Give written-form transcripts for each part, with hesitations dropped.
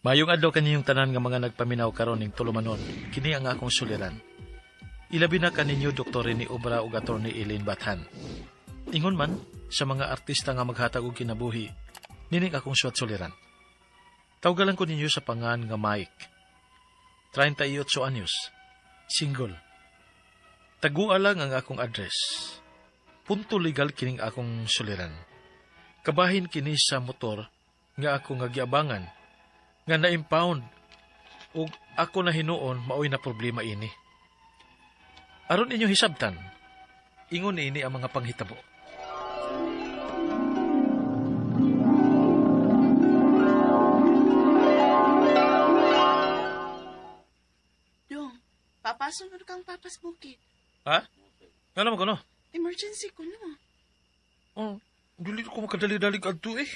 Mayong adlaw kaninyong tanan nga mga nagpaminaw karon ning tulumanon, kini ang akong suliran. Ilabi na kaninyo Dr. ni Obra ug Atty. Eileen Bathan. Ingon man sa mga artista nga maghatag og kinabuhi, nining akong suwat suliran. Tawgalan ko ninyo sa pangan nga Mike. 38 anyos, single. Tagua lang ang akong address. Punto legal kining akong suliran. Kabahin kini sa motor nga ako nga giabangan nga na-impound ug ako na hinuon maoy na problema ini. Aron inyo hisabtan, ingon ini ang mga panghitabo. Dong, papasunod kang papas bukid. Ha? Nga naman ko no? Emergency ko no. Oh, dili ko makadali-dalig adto eh.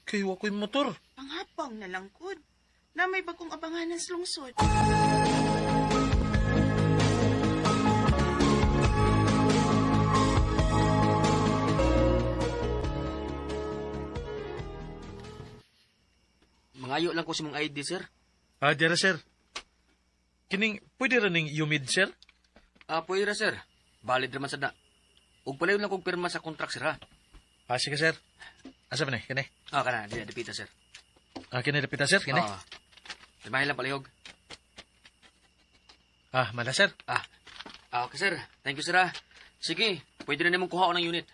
Kayo ako'y motor. Panghapang na lang kud. Na may bagong abanganan sa lungsod. Mangayo lang ko si mong ID, sir. Dira sir. Kining, pwede rin ning humid sir? Pwede ra, sir. Valid naman sad na. Ug palayon lang kong pirma sa contract, sir, ha? Sige sir. Asa ba ni? Kini? Kana, di dipita, sir. Kini dapita sir? Kini? Pirmahin lang palihog. Mala sir. Okay, sir. Thank you, sir, ha? Sige, pwede na namang kuha ko ng unit.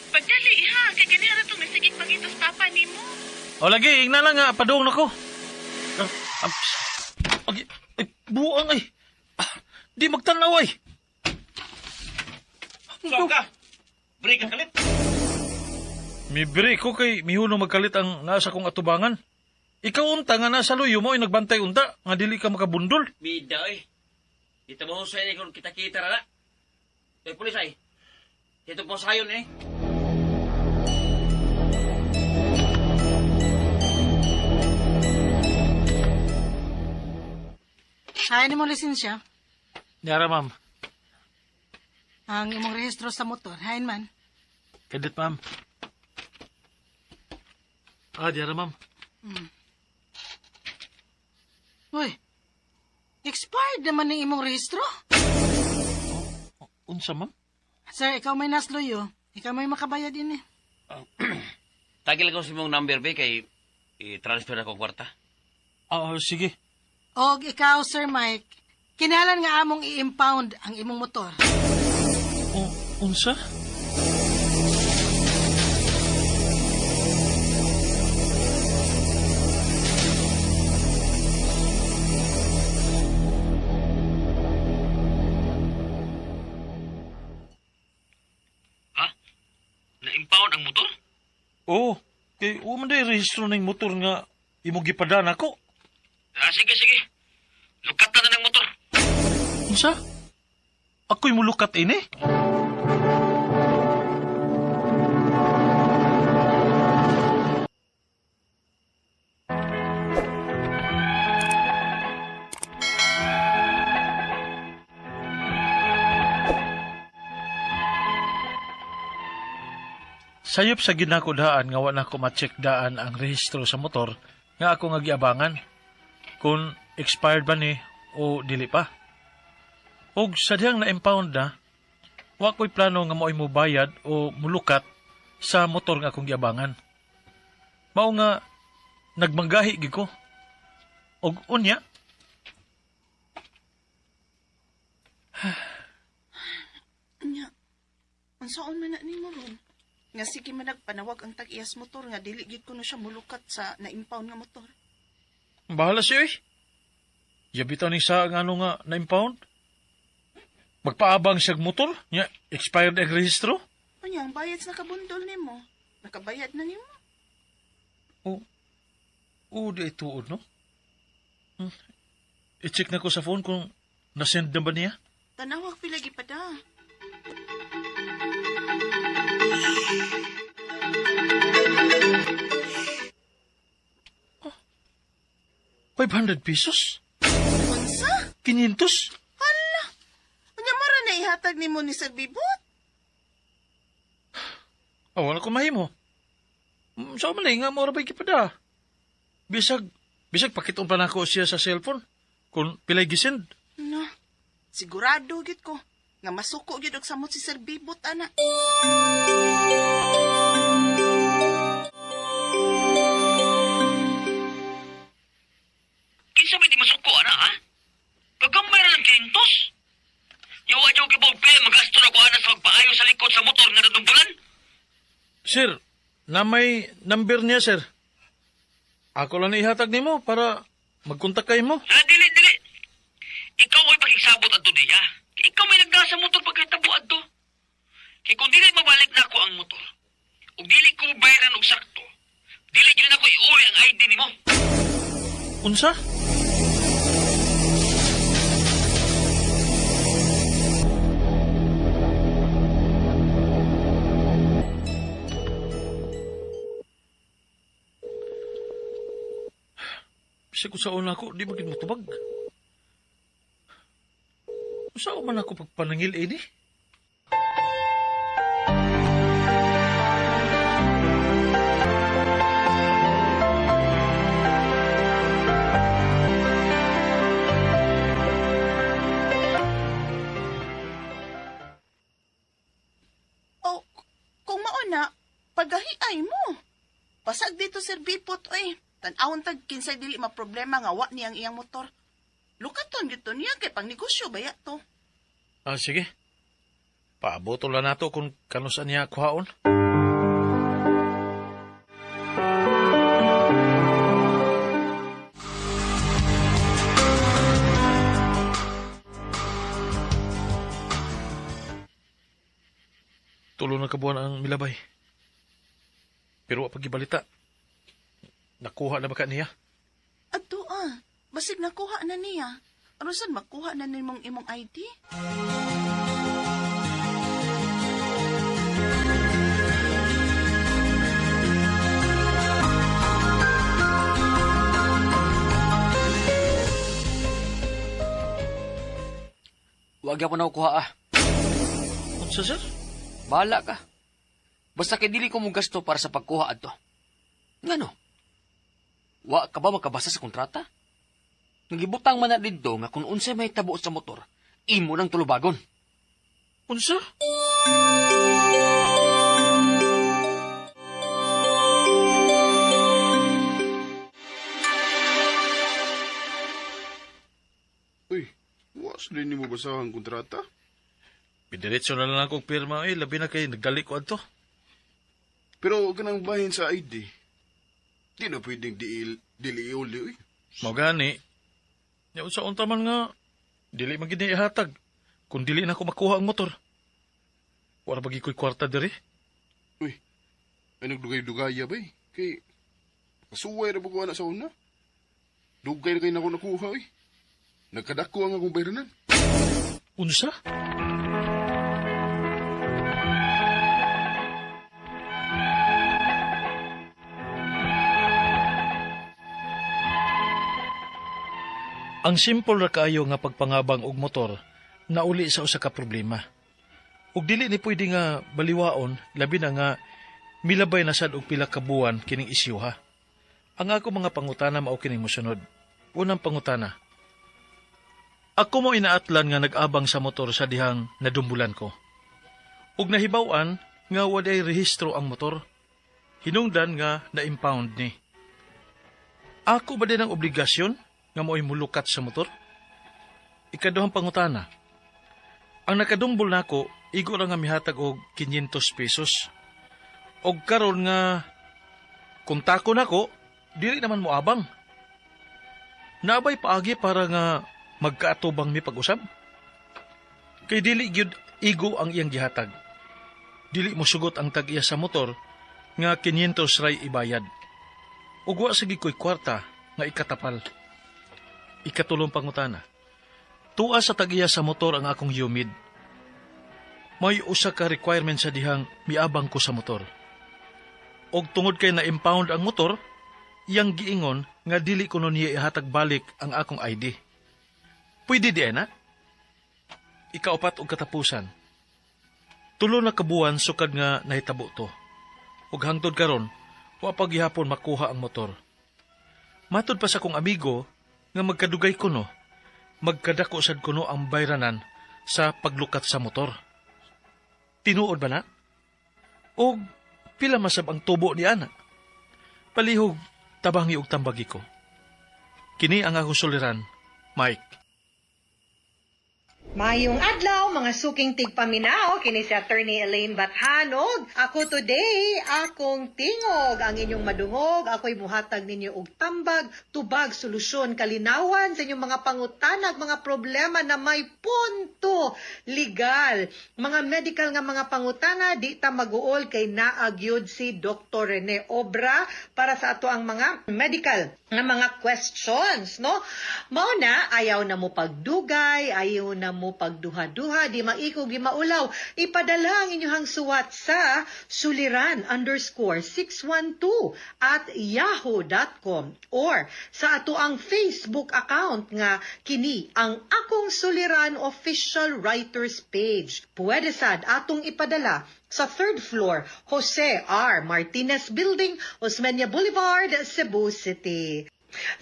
Pagdali ha, kay ganira itong nasigig pagitos papa ni mo. O lagi, igna lang nga, padung na ko. Buang ay. Di magtanaw ay. Saan ka? Break ka kalit. Mi break ko kay mihuno magkalit ang nasa kong atubangan. Ikaw unta nga nasa luyo mo ay nagbantay unta nga dili ka makabundol. Mida eh. Kita mo sa inyo kung kita-kita na. Ay, pulis ay. Ito po sayon eh. Hayan imong lisensya. Yara ma'am. Ang imong rehistro sa motor. Hayan man. Kadit ma'am. Yara ma'am. Uy, expired naman ng imong rehistro. Unsa ma'am? Sir, ikaw may nasloyo. Ikaw may makabayad din eh. Tagil ko si mong number ba kay i-transfer ako kwarta. Sige. Og ikaw, Sir Mike, kinalan nga among i-impound ang imong motor. Unsa? Na-impound ang motor? Kay man day rehistro ng motor nga imo gipadan ako. Sige. Lukat na ng motor. Unsa? Ako'y mulukat ini? Sayop sa ginakodaan nga wala ko ma-check daan ang rehistro sa motor nga ako nga giabangan. Kung expired ba ni o dili pa. Og sadyang na-impound na, wa ko'y plano nga mo'y mubayad o mulukat sa motor nga akong giabangan. Mao nga nagmanggahi gid ko. Og unya. Nya, unsaon man na ni mo ron? Nga sige man nagpanawag ang tag-iyas motor nga dili gid ko na siya mulukat sa na-impound nga motor. Bahala siya eh. Yabitan ni sa nga ano nga na-impound. Magpaabang siyag motor, nya expired ang rehistro. Anya, ang bayad sa nakabundol ni mo. Nakabayad na ni mo. Di ituod, no? I-check na ko sa phone kung nasend na ba niya. Tanawag pilagi pa da. $500 pesos? Unsa? 500? Unya mara na ihatag nimo ni Sir Bibot. Wala ko mahimo. Sa man nga mo ra ba gipada? Bisag pakitong pa nako siya sa cellphone kung pilay gisend. No. Sigurado gid ko nga masuko gid og samot si Sir Bibot ana. Kinsa may di masuko, ana, ha? Kagamay na lang kintos. Yawa niyo kibog magasto na ko, ana, sa magpaayo sa likod sa motor nga nadumpulan. Sir, na may number niya, sir. Ako lang ihatag nimo para magkontak kay mo. Dili. Ikaw ay pakigsabot adto diya. Ikaw may nagdasa motor pagkatabo adto. Kaya kung dili mabalik na ako ang motor, ug dili ko bayaran og sakto, dili gyud ako iuli ang ID nimo. Unsa? Bisag sa una ko, di maging matubag. Saan man ako pagpanangil ini? Oh, kung mauna, pagahiay mo. Pasag dito Sir Bibot oy. Tan-awon tag kinsay dili maproblema nga wa niyang iyang motor. Lukaton dito niya kay pang negosyo baya to. Sige. Paaboto lang nato kung kanusan niya kuhaon. Tulo na kabuan ang milabay. Pero wa pagibalita. Nakuha na ba ka niya? Adto basig nakuha na niya. Ano saan makuha na nimong imong ID? Huwag po na kuha Unsa, sir? Bahala ka. Basta kay dili ko mo gasto para sa pagkuha adto. Ngano? Wa ka ba makabasa sa kontrata? Nagibutang man na dito nga kung unsay may tabo sa motor, imo nang tulubagon. Unsa? Uy, was din mo basahan ang kontrata? Pidiretso na lang akong pirma labi na kay nagdali ko adto. Pero ganang bahin sa ID. Di na pwedeng dili-uli, uy. Mao gani. Ya sa unta man nga dili man gid ihatag kung dili na ako makuha ang motor. Wala bagi ko'y kwarta diri. Uy, ay nagdugay-dugaya ba eh? Kay, kasuway na ba ko na sa una? Dugay na kayo na ako nakuha, uy. Nagkadako ang akong bayranan. Unsa? Ang simple ra kaayo nga pagpangabang og motor nauli sa usa ka problema. Ug dili ni pwede nga baliwaon labi na nga milabay na sad og pila ka buwan kining isyu ha. Ang ako mga pangutana mao kining mosunod. Unang pangutana. Ako mo inaatlan nga nag-abang sa motor sa dihang nadumbulan ko. Ug nahibaw-an nga waday rehistro ang motor. Hinungdan nga na-impound ni. Ako ba din ang obligasyon nga mo'y mulukat sa motor? Ikaduhang pangutana. Ang nakadumbol nako, igo lang nga mihatag og 500 pesos. Og karon nga kung tako nako, dili naman mo abang. Naabay paagi para nga magkaatubang mi pag-usab. Kay dili gyud igo ang iyang gihatag. Dili mo sugot ang tag-iya sa motor nga 500 ray ibayad. Ug wa sige ko'y kwarta nga ikatapal. Ikatulong pangutana. Tuwa sa tag-iya sa motor ang akong humid. May usa ka requirement sa dihang miabang ko sa motor. Og tungod kay na-impound ang motor, iyang giingon nga dili ko nun niya ihatag balik ang akong ID. Pwede di na? Ikaapat og katapusan. Tulo na kabuan sukad nga nahitabo to. Ug hangtod karon, wa pa gihapon makuha ang motor. Matod pa sa kong amigo nga magkadugay kuno, magkadako sad kuno ang bayranan sa paglukat sa motor. Tinuod ba na? O pila masab ang tubo ni ana? Palihog tabangi og tambagi ko. Kini ang akong suliran, Mike. Mayong adlaw, mga suking tigpaminaw, kini si Attorney Elaine Bathanog. Ako today, akong tingog ang inyong madungog. Ako'y muhatag ninyo og tambag, tubag, solusyon, kalinawan sa inyong mga pangutanag, mga problema na may punto legal. Mga medical nga mga pangutana, di ta mag-uol kay naagyod si Dr. Rene Obra para sa ato ang mga medical nga mga questions, no? Mao na, ayaw na mo pagdugay, ayaw na mo pagduha-duha, di maikog, di maulaw. Ipadala ang inyong suwat sa suliran_612@yahoo.com or sa ato ang Facebook account nga kini ang Akong Suliran Official Writers Page. Pwede sad atong ipadala sa 3rd floor, Jose R. Martinez Building, Osmeña Boulevard, Cebu City.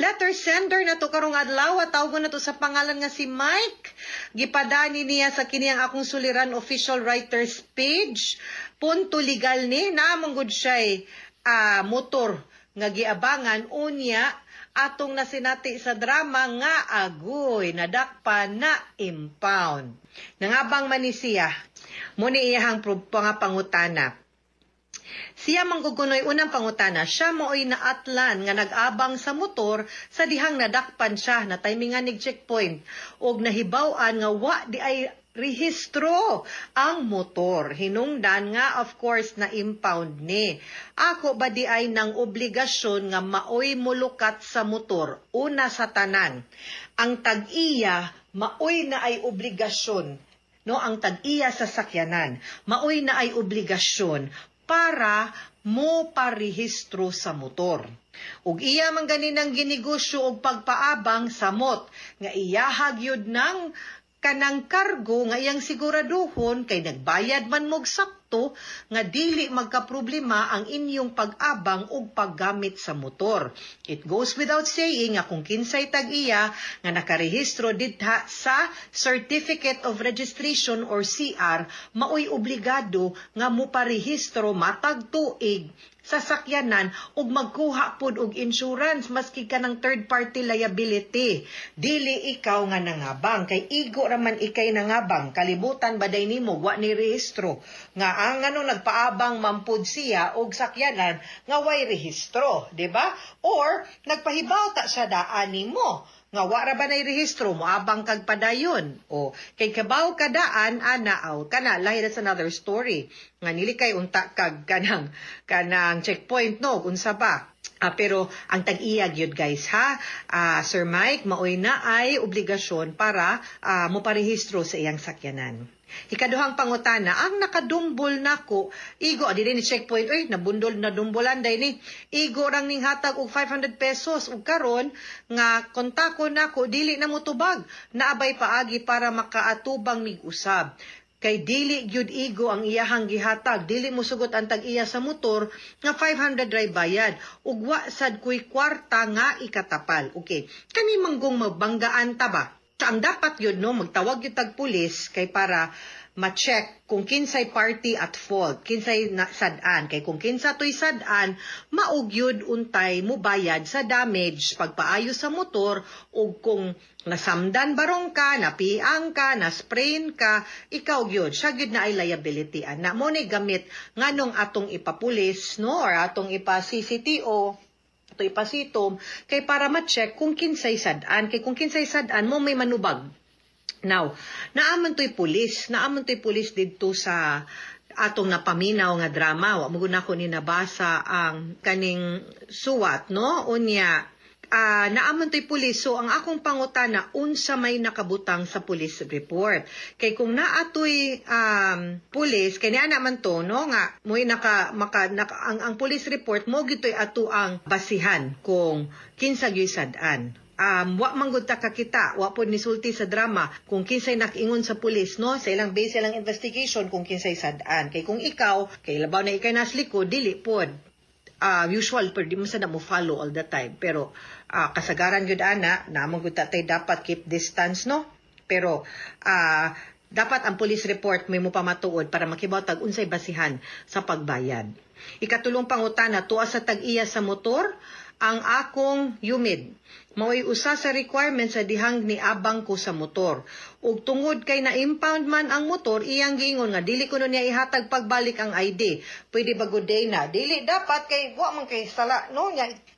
Letter sender na to karong adlaw, tawgon na to sa pangalan nga si Mike. Gipadani niya sa kini ang Akong Suliran Official Writers Page. Punto legal ni naamong gud siya motor nga giabangan unya atong nasinati sa drama nga agoy nadakpa na impound. Nangabang man ni siya. Muni iyahang pangutana. Siya manggugunoy unang pangutana, siya mooy naatlan nga nag-abang sa motor sa dihang nadakpan siya na timingan nig checkpoint og nahibaw-an nga wa di ay rehistro ang motor. Hinungdan nga of course na impound ni. Ako ba di ay nang obligasyon nga maoy mulukat sa motor una sa tanan. Ang tag-iya maoy na ay obligasyon. No, ang tag-iya sa sakyanan, maoy na ay obligasyon para mo parehistro sa motor. Ug iya man ganinang ginegosyo og pagpaabang sa mot, nga iyahag yun ng kanang kargo nga iyang siguraduhon kay nagbayad man mog sakto nga dili magkaproblema ang inyong pag-abang ug paggamit sa motor. It goes without saying nga kung kinsay tag-iya nga nakarehistro didha sa Certificate of Registration or CR, maoy obligado nga mo parehistro matag tuig sa sakyanan ug magkuha pod og insurance maski ka ng third party liability. Dili ikaw nga nangabang kay igo raman ikay nangabang, kalibutan baday nimo wa ni rehistro nga ang nagpaabang mampud siya og sakyanan nga way rehistro, di ba? Or nagpahibaw ta siya daan nimo nga wara ba nay rehistro mo abang kag padayon o kay kabaw kadaan anaaw kana lahi, that's another story nga nili kay unta kag kanang checkpoint no unsa ba. Pero ang tag-iyag yun guys ha, Sir Mike, maoy na ay obligasyon para mo parehistro sa iyang sakyanan. Ikaduhang pangutana, ang nakadumbol nako, igo, dili ni checkpoint, nabundol na dumbolan day ni, igo rang ning hatag og 500 pesos, ug karon nga kontako nako, dili na mo tubag, naabay paagi para makaatubang mig usab. Kay dili gyud igo ang iyahang gihatag, dili mo sugot ang tag-iya sa motor nga 500 ray bayad ug wa sad kuy kwarta nga ikatapal. Okay, kami manggong mabanggaan ta ba? So, ang dapat yun, no, magtawag yung tag-pulis kay para ma-check kung kinsay party at fault, kinsay sadaan. Kay kung kinsa to'y sadaan, maugyod untay mo bayad sa damage pagpaayo sa motor o kung nasamdan barong ka, napiang ka, nasprain ka, ikaw gyud siya gyud na ay liability. Ana mo ni gamit nganong atong ipapulis, no, or atong ipa-CCTO, ito ipasitom, kay para ma-check kung kinsay sadaan. Kay kung kinsay sadaan mo may manubag. Now, naaman to'y pulis dito sa atong napaminaw nga drama. Wa mo gud nako ni nabasa ang kaning suwat, no? Unya, naaman to'y pulis. So, ang akong pangutana, unsa may nakabutang sa police report. Kay kung naatoy pulis, kay niya naman to, no, nga, mo'y ang police report, mo gito'y ato ang basihan kung kinsa gyo'y sadaan. wa manggod ta kakita, wa pod nisulti sa drama kung kinsay nakingon sa pulis, no? Sa ilang base ilang investigation kung kinsay sad-an. Kay kung ikaw, kay labaw na ikay nasliko, dili pod. Usual, pero di mo sa na mo follow all the time. Pero kasagaran yun ana, namang gud tatay dapat keep distance, no? Pero dapat ang police report may mo pamatuod para makibaw tag unsay basihan sa pagbayad. Ikatulong pangutana, tuwa sa tag-iya sa motor, ang akong humid. Mao'y usa sa requirements sa dihang ni abang ko sa motor. Ug tungod kay na-impound man ang motor, iyang gingon nga dili ko niya ihatag pagbalik ang ID. Pwede ba good day na? Dili dapat kay wa man kay sala, no?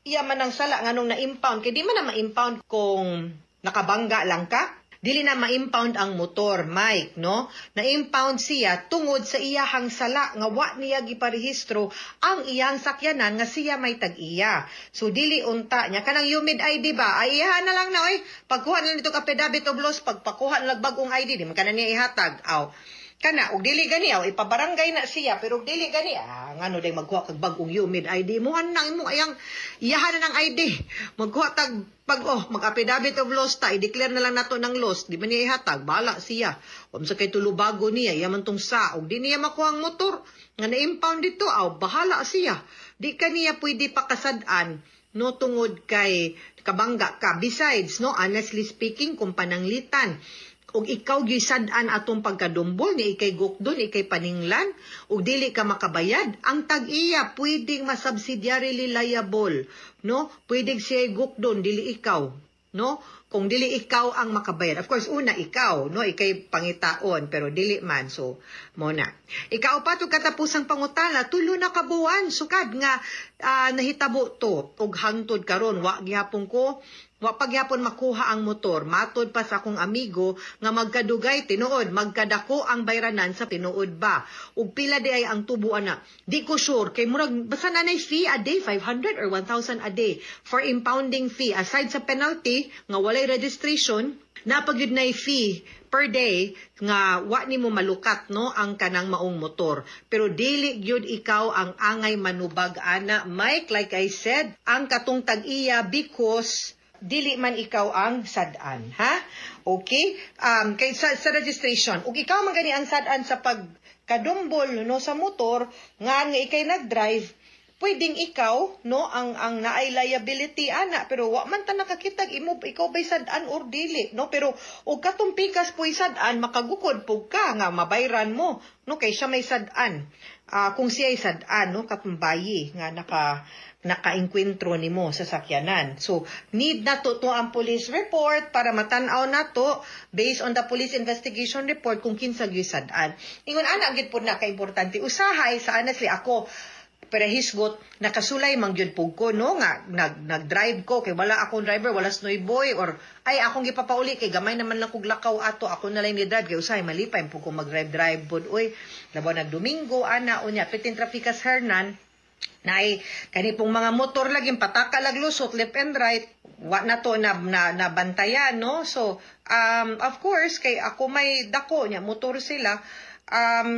Iya man ang sala nganong na-impound kay di man na ma-impound kung nakabangga lang ka. Dili na ma-impound ang motor, Mike, no? Na-impound siya tungod sa iyahang sala nga wa niya giparehistro ang iyang sakyanan nga siya may tag-iya. So dili unta niya kanang humid ID ba? Ay iyahan na lang na oy. Pagkuha na nito affidavit of loss, pagpakuha na lang bagong ID, di man kana niya ihatag. Aw. Kana og dili gani aw ipabarangay na siya pero og dili gani ngano day magkuha kag bagong humid ID mo nang imo ayang iyahan na ng ID magkuha tag mag-affidavit of loss ta i-declare na lang nato ng loss di man niya ihatag bala siya sa kay tulubago niya yaman tong sa og di niya makuha ang motor nga na-impound dito aw bahala siya di kaniya pwede pakasad-an no tungod kay kabangga ka besides no honestly speaking kung pananglitan ug ikaw gisad-an atong pagkadumbol ni ikay gukdon ikay paninglan ug dili ka makabayad ang tag-iya pwedeng masubsidiarily liable no pwedeng siya gukdon dili ikaw no kung dili ikaw ang makabayad of course una ikaw no ikay pangitaon pero dili man so mo na ikaw pa to katapusang pangutana tulo na ka buwan sukad nga nahitabo to ug hangtod karon wa gihapon ko wa pagyapon makuha ang motor matod pa sa akong amigo nga magkadugay tinuod magkadako ang bayranan sa tinuod ba ug pila di ay ang tubuan na di ko sure kay murag basta nanay fee a day 500 or 1,000 a day for impounding fee aside sa penalty nga walay registration napagyud nay fee per day nga wa nimo malukat no ang kanang maong motor pero dili gyud ikaw ang angay manubag ana Mike like I said ang katong tag-iya because dili man ikaw ang sad-an, ha? Okay? Kay sa registration, ug ikaw man gani ang sad-an sa pagkadumbol no sa motor, nga ikay nag-drive, pwedeng ikaw no ang naay liability ana pero wa man ta nakakitag imo ikaw bay sad-an or dili no pero og katong pikas puy sad-an makagukod pug ka nga mabayran mo no kay siya may sad-an. Kung siya ay sad-an no katong bayi nga naka-enkwentro nimo sa sakyanan. So, need na to ang police report para matanaw na to based on the police investigation report kung kinsag sad-an. Ingon ana gid pud na ka-importante. Usahay sa honestly ako perhisgot nakasulay man gyud pug ko no nga nag-drive ko kay wala akong driver wala snoy boy or ay akong gipapauli kay gamay naman lang kog lakaw ato ako na lang ni drive kay usay malipay pug ko mag-drive pod oy labaw nagdomingo ana unya pitin trafikas Hernan nay kani pong mga motor laging pataka lag lusot left and right wa na to na bantayan no so of course kay ako may dako nya motor sila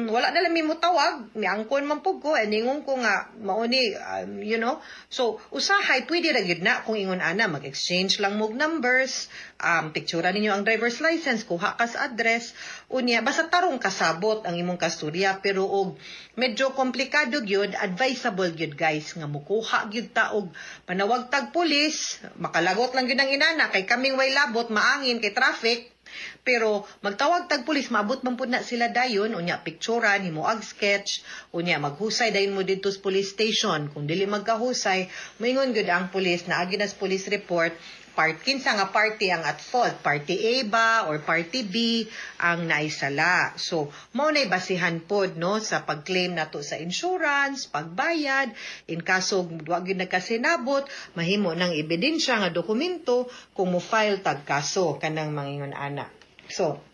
wala na lang mi mo tawag ni angkon man pug ko ningon ko nga mauni you know so usahay pwede ra gyud na kung ingon ana mag-exchange lang mog numbers pictura ninyo ang driver's license kuha ka sa address unya basta tarong kasabot ang imong kasturya pero og medyo komplikado gyud advisable gyud guys nga mukuha gyud ta og panawag tag pulis makalagot lang gyud ang inana kay kaming way labot maangin kay traffic pero magtawag tag pulis maabot man pud na sila dayon unya pictura nimo ag sketch unya maghusay dayon mo didto sa police station kung dili magkahusay moingon gyud ang pulis na agi nas police report kinsa nga party ang at fault party A ba or party B ang naisala so mao nay basihan pod no sa pagclaim nato sa insurance pagbayad in kaso wa gyud nagkasinabot mahimo nang ebidensya nga dokumento kung mo file tag kaso kanang mangingon ana so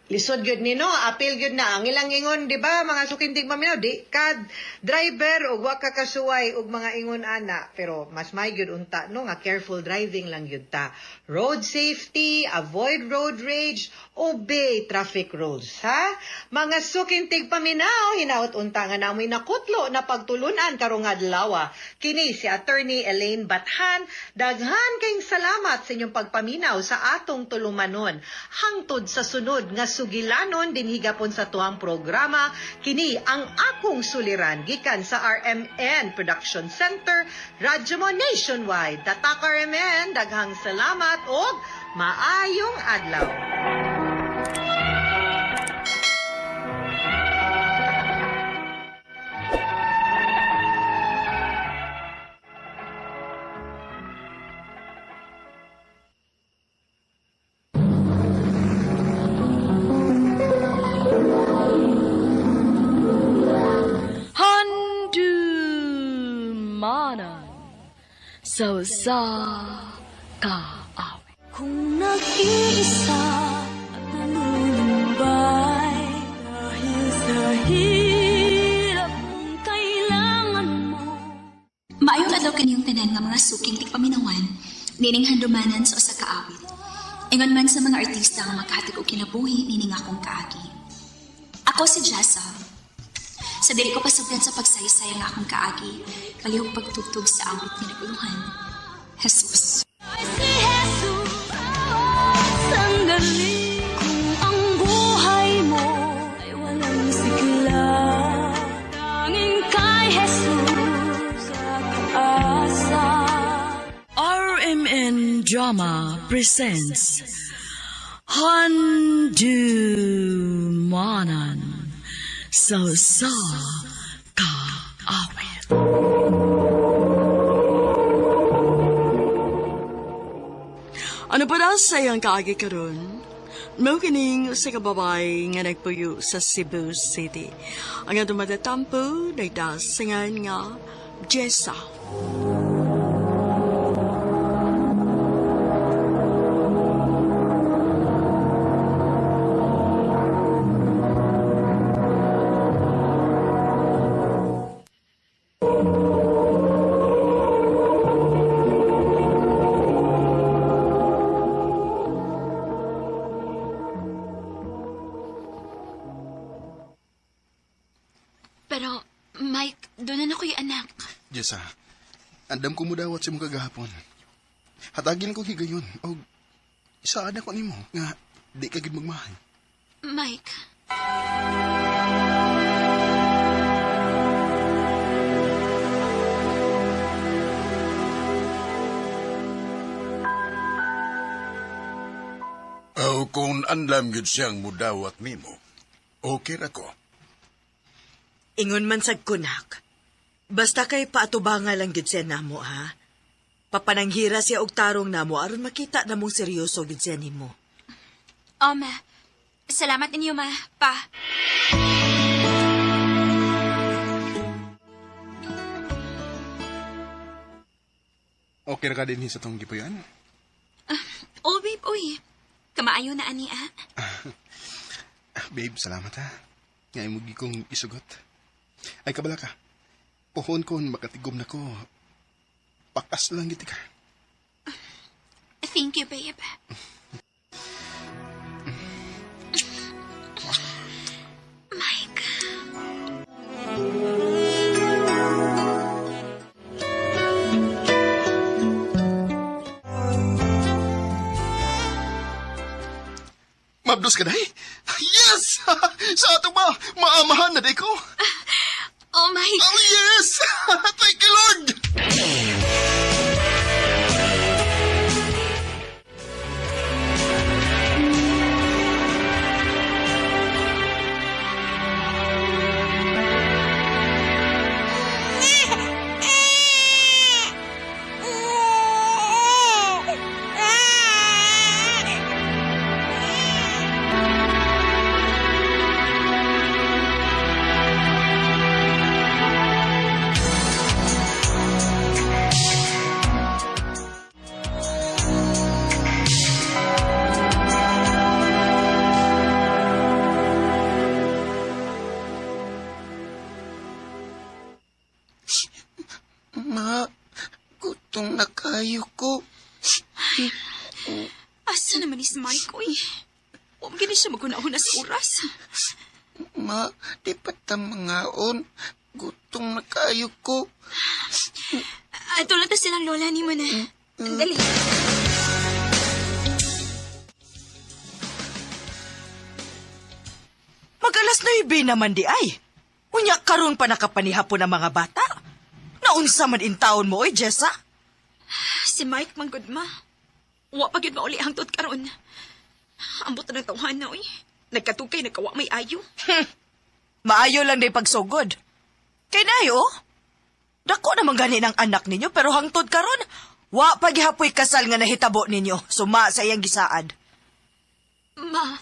Lisod gyud ni no, apil gyud na. Ang ilang ingon, di ba, mga sukintig maminaw, di kad driver o wa ka kasuway og mga ingon ana. Pero mas may gyud unta no nga careful driving lang gyud ta. Road safety, avoid road rage, obey traffic rules, ha? Mga sukintig paminaw, hinaut unta nga namoy nakutlo na pagtulunan karong adlaw. Kini si Attorney Elaine Bathan, daghan kayong salamat sa inyong pagpaminaw sa atong tulumanon. Hangtod sa sunod nga sugilanon din higapon sa tuang programa, kini ang akong suliran gikan sa RMN Production Center, Radyo Mo Nationwide. Tatak RMN, daghang salamat o maayong adlaw. Handumanan sa kaawi. Kung nag-iisa at nanulumbay dahil sa hirap mong kailangan mo. Maayong adlaw kaniyong tanan nga mga suking tigpaminawan, nining handumanan sa usa ka awit. Ingon man sa mga artista nga maghatag og kinabuhi nining akong kaagi. Ako si Jessa. Sa dili ko pasugdan sa pagsaysay nga akong kaagi, palihog pagtugtog sa awit ni naguluhan. Jesus. Ay si Jesus, sandali kung ang buhay mo ay walang sigla. Tanging kay Jesus asa. RMN Drama presents Handumanan sa kaawit. Ano pa daw sayang kaagi karon? Mao kining sa kababay nga nagpuyo sa Cebu City. Ang atong matatampo dayta singan nga Jessa. Pero, Mike, doon na ako'y anak. Jessa, andam ko mo dawat sa mga kagahapon. Hatagin ko higayon, o isaan ako nimo, nga di ka gid magmahal. Mike, O kung andam yun siyang mudawat nimo, okay ra ko. Ingon man sad kunak. Basta kay paatubanga lang gid siya namo, ha? Papananghira siya og tarong namo aron makita namong seryoso gid siya nimo. Ma. Salamat ninyo, ma. Pa. Okay ra ka din sa tong gipuyan? Oh, babe, uy. Kamaayo na ani, ah. Babe, salamat ha. Ngay mo gi kong isugot. Ay kabala ka. Pohon kon makatigom na ko. Pakas lang giti ka. Thank you, babe. Mike. Mabdos ka day? Yes! Sa ato ba? Maamahan na day ko. Oh, Mike. Oh, yes! Thank you, Lord! Ma, gutom na kayo ko. Asa naman ni Mike, uy? Huwag gini siya maguna-una sa oras. Ma, di pa ta mangaon. Gutom na kayo ko. Ato lang ta silang lola ni mo na. Dali. Mag-alas 9 naman di ay. Unya karon pa nakapanihapon ang mga bata. Naunsa man in taon mo, oy, Jessa? Si Mike manggod ma. Wa pa gyud mauli hangtod karon. Ambot na tawhan na, uy. Nagkatugkay, nagkawa may ayo. Maayo lang day pagsugod. Kay nayo, dako naman gani ng anak ninyo, pero hangtod karon, wa pa gihapoy kasal nga nahitabo ninyo. Suma sa iyang gisaad. Ma,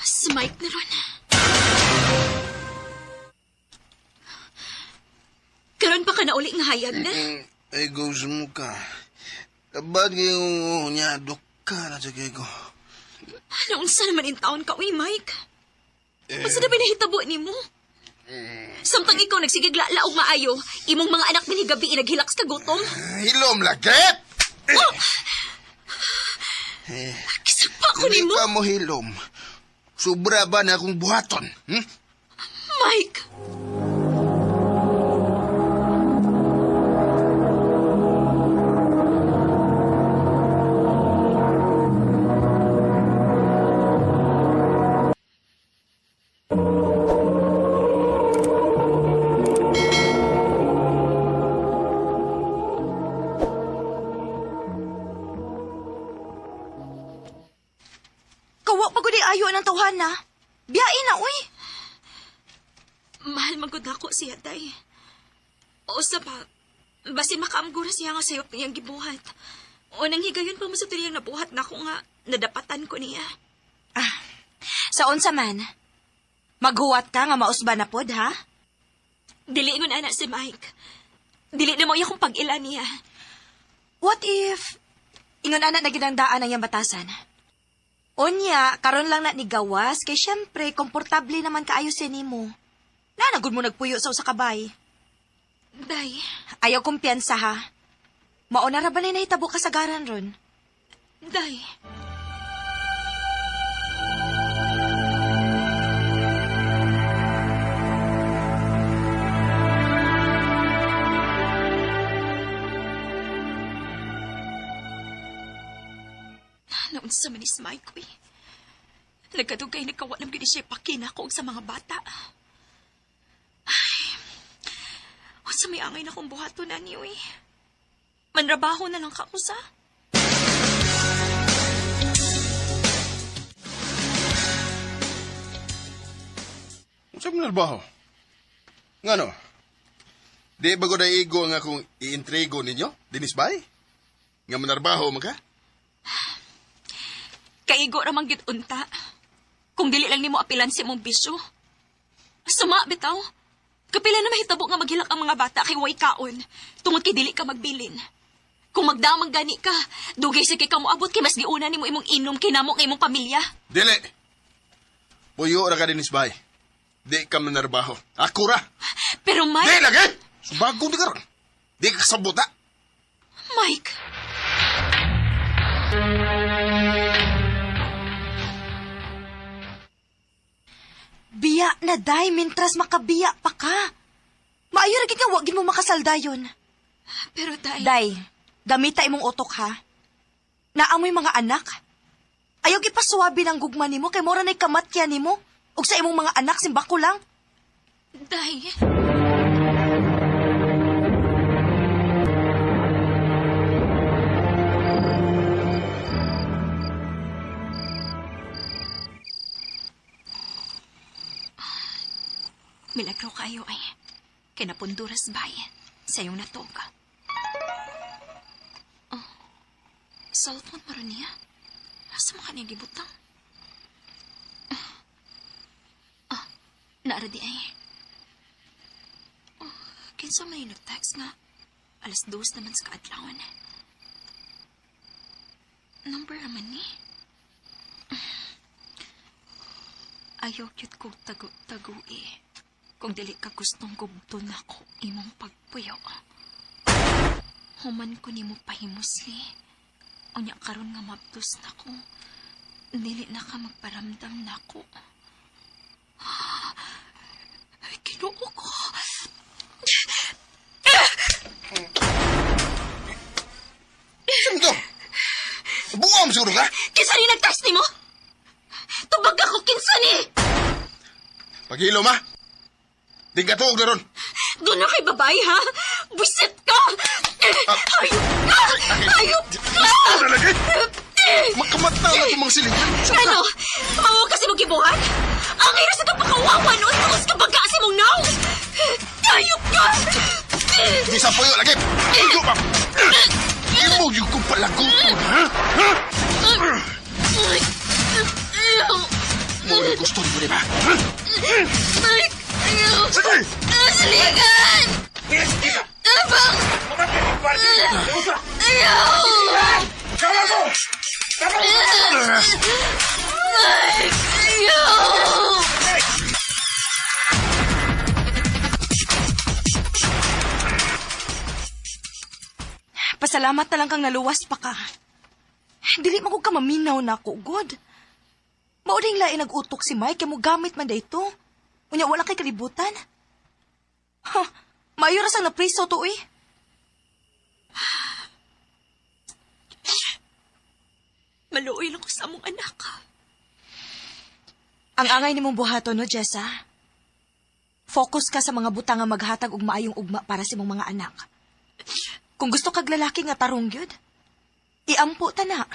si Mike na ron. Karon pa ka na uli nga hayag na. Ay, gusto mo ka. Ba't kayo niya, ka na sa kayo ko? Naunsa naman in taon ka, uy, Mike? Basta na ba nahitabo ni mo? Samtang ikaw nagsigigla og maayo, imong mga anak din gabi naghilaks ka gutom. Hilom lagit! Kisapa ko ni Hindi mo, ka mo hilom. Sobra ba na akong buhaton? Mike. Kawa pa gud ayo ng tawhana. Biyain na, uy. Mahal magod ako siya, day. O sa pa, basin makaamgura siya nga sayop niyang gibuhat. O nang higayon pa mo sa tuliyang nabuhat na ako nga, nadapatan ko niya. Sa unsa man, maghuwat ka nga mausba na pod, ha? Dili ngon anak si Mike. Dili na mo iya kong pag-ila niya. What if, ingon anak na ginandaan ang iyang batasan? Onya, karon lang na ni gawas, kay syempre, komportable naman kaayo nimo. Nanagod mo nagpuyo sa usa ka bay. Day, Ayaw kumpiyansa, ha? Mauna ra ba na nahitabo kasagaran ron? day. Naunsa man ni Mike, uy. Nagkadugay nagkawa ng gini siya pakina ko sa mga bata. Ay, unsa may angay na kong buhato na niyo, uy. Manrabaho na lang ka ko sa. Unsa man narbaho? Ngano? Di ba ko na igo nga kung i-intrigo ninyo, Dinis Bay? Nga manarbaho man ka? Kaigo ramang gid unta. Kung dili lang nimo apilan si mong bisyo. Suma bitaw. Kapila na mahitabo nga maghilak ang mga bata kay way kaon. Tungod kay dili ka magbilin. Kung magdamag gani ka, dugay sa kay kamo abot kay mas giuna nimo imong inom kinamo kay imong pamilya. Dili! Puyo ra ka, Dinis Bay. Di ka manarbaho. Ako ra! Pero Di Mike, lagi! Subago di ka ron. Di ka kasabuta. Mike. Biya na, day, mintras makabiya pa ka. Maayo ra gid nga wag gid mo makasaldayon. Pero day, Day, gamita imong utok, ha? Naamoy mga anak. Ayaw ipasuwabi ng gugma nimo kay mora nay kamatya nimo. Ug sa imong mga anak simbako lang. day. Milagro kayo ay kinapunduras bayan sa iyong natoga. Oh, cellphone pa rin niya. Asa mo kanya gibutang? Naara di ay. Oh, kinsa may nag-text nga. 2:00 naman sa kaadlawan. Number naman ni. Ayaw yun kong tago-tago eh. Kung dili ka gustong gubton ako, imong pagpuyo. Human ko ni mo pahimusli. Unya karon nga mabdos na ko. Dili na ka magparamdam na ko. Kinuo ko. Saan ka? Buwam siguro ka? Kinsa ni nag-text ni mo? Tubag ako kinsa ni! Paghilo, ma. Di ka tuog na ron. Doon na kay babae, ha? Buisit ka! Hayop ka! Hayop ka! Ano na lagi? Makamata na itong mga silingan. Ano? Mawa kasi mong gibuhan? Ang hirap sa kapakawawa noon tapos kabaga si mong naw! Hayop ka! Di sa puyo lagi. Puyo pa. Imo yung kong palagutan, ha? Ha? Muna gusto rin mo, di ba? Ha? Sige! Saligan! Abang! Ayaw! Kama mo! Ayaw! Pasalamat na lang kang naluwas pa ka. Dili mo ka maminaw na ako, God. Mauding lain nag-utok si Mike, kaya mo gamit man da ito. Unya, wala kay kalibutan. Ha, mayo rasang napriso to, eh. Maluoy lang ko sa among anak. Ang angay ni mong buhato, no, Jessa? Focus ka sa mga butang nga maghatag og maayong ugma para sa mong mga anak. Kung gusto kag lalaki nga tarong gyud, iampo ta na.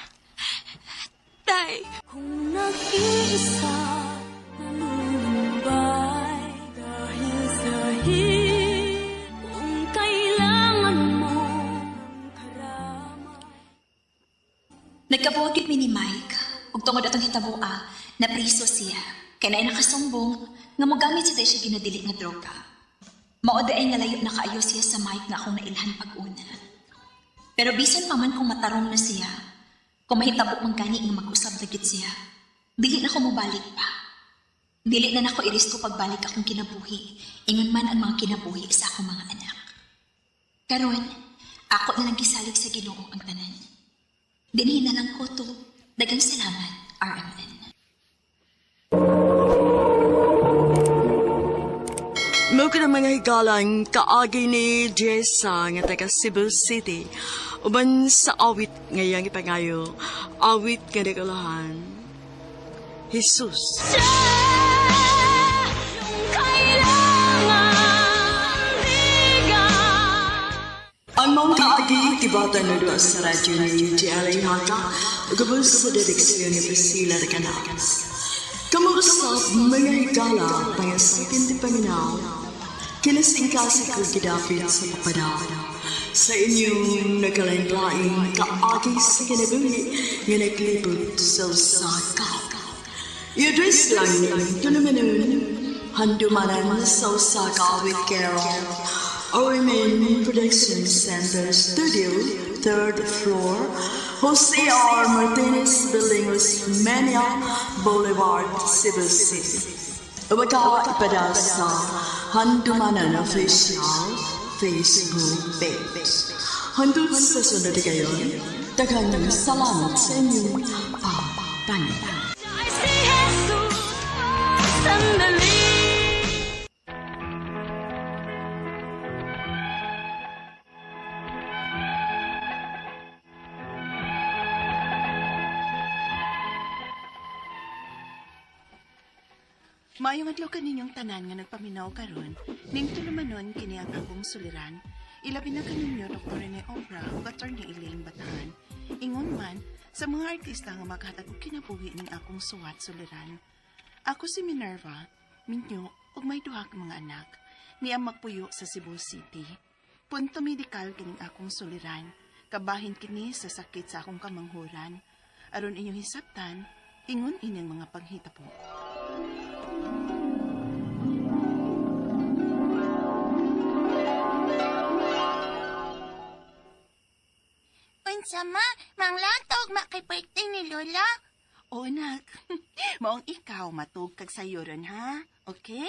Tay. Kung nag-iisa, nanunumbay dahil sa kung kailangan mo ng karamay. Nagkabuhagit mi ni Mike, ug tungod atong hitabua, na priso siya. Kaya na nakasumbong, nga mogamit sa siya ginadili nga droga. Maoda ay nalayo na kaayo siya sa Mike na akong nailhan pag-una. Pero bisan pa man kung matarong na siya, kung mahitabo man gani nga mag-usap na gid siya, dili na ko mobalik pa. Dili na nako irisko pagbalik akong kinabuhi, ingon man ang mga kinabuhi sa akong mga anak. Karon, ako na lang gisalig sa Ginoo ang tanan. Dinhi na lang ko to. Daghang salamat, RMN. Mo ka ng mga higalang kaagi ni Jessa nga taga Cebu City. Uban sa awit ngayang ipangayo, awit nga nagalahan. Jesus. Ang mga kaagi tibatan na doon sa radyo ni Jelly Hata, gabos sa direksyon ni Priscilla Recanas. Kamusta mga higala pangasakin di Panginoon, kinasing kasi ko gidapit sa papadaw. Sa inyong nagkalain-lain kaagi sa kinabuhi nga naglibot sa usaka. I-address lang yung tunumanon, handumanan sa usaka with Carol, Orman Production Center Studio, 3rd floor, Jose R. Martinez Building, Osmeña Boulevard, Cebu City. Umaga ipada sa Handumanan Official Facebook page. Handun sa sunod ngayon, daghang salamat sa inyong pagpapanig. Maayong adlaw kaninyong tanan nga nagpaminaw karon, ning tulumanon kini ang akong suliran. Ilabi na kaninyo Dr. Rene Obra ug Attorney Elaine Batahan. Ingon man sa mga artista nga maghatag og kinabuhi ning akong suwat suliran. Ako si Minerva, minyo ug may duha ka mga anak. Niyang magpuyo sa Cebu City. Punto medikal kining akong suliran. Kabahin kini sa sakit sa akong kamanghuran. Aron inyong hisabtan, ingon inyang mga panghitabo. lang latog, makay birthday ni Lola. O, nak. Maong ikaw, matugkag sa'yo ron, ha? Okay?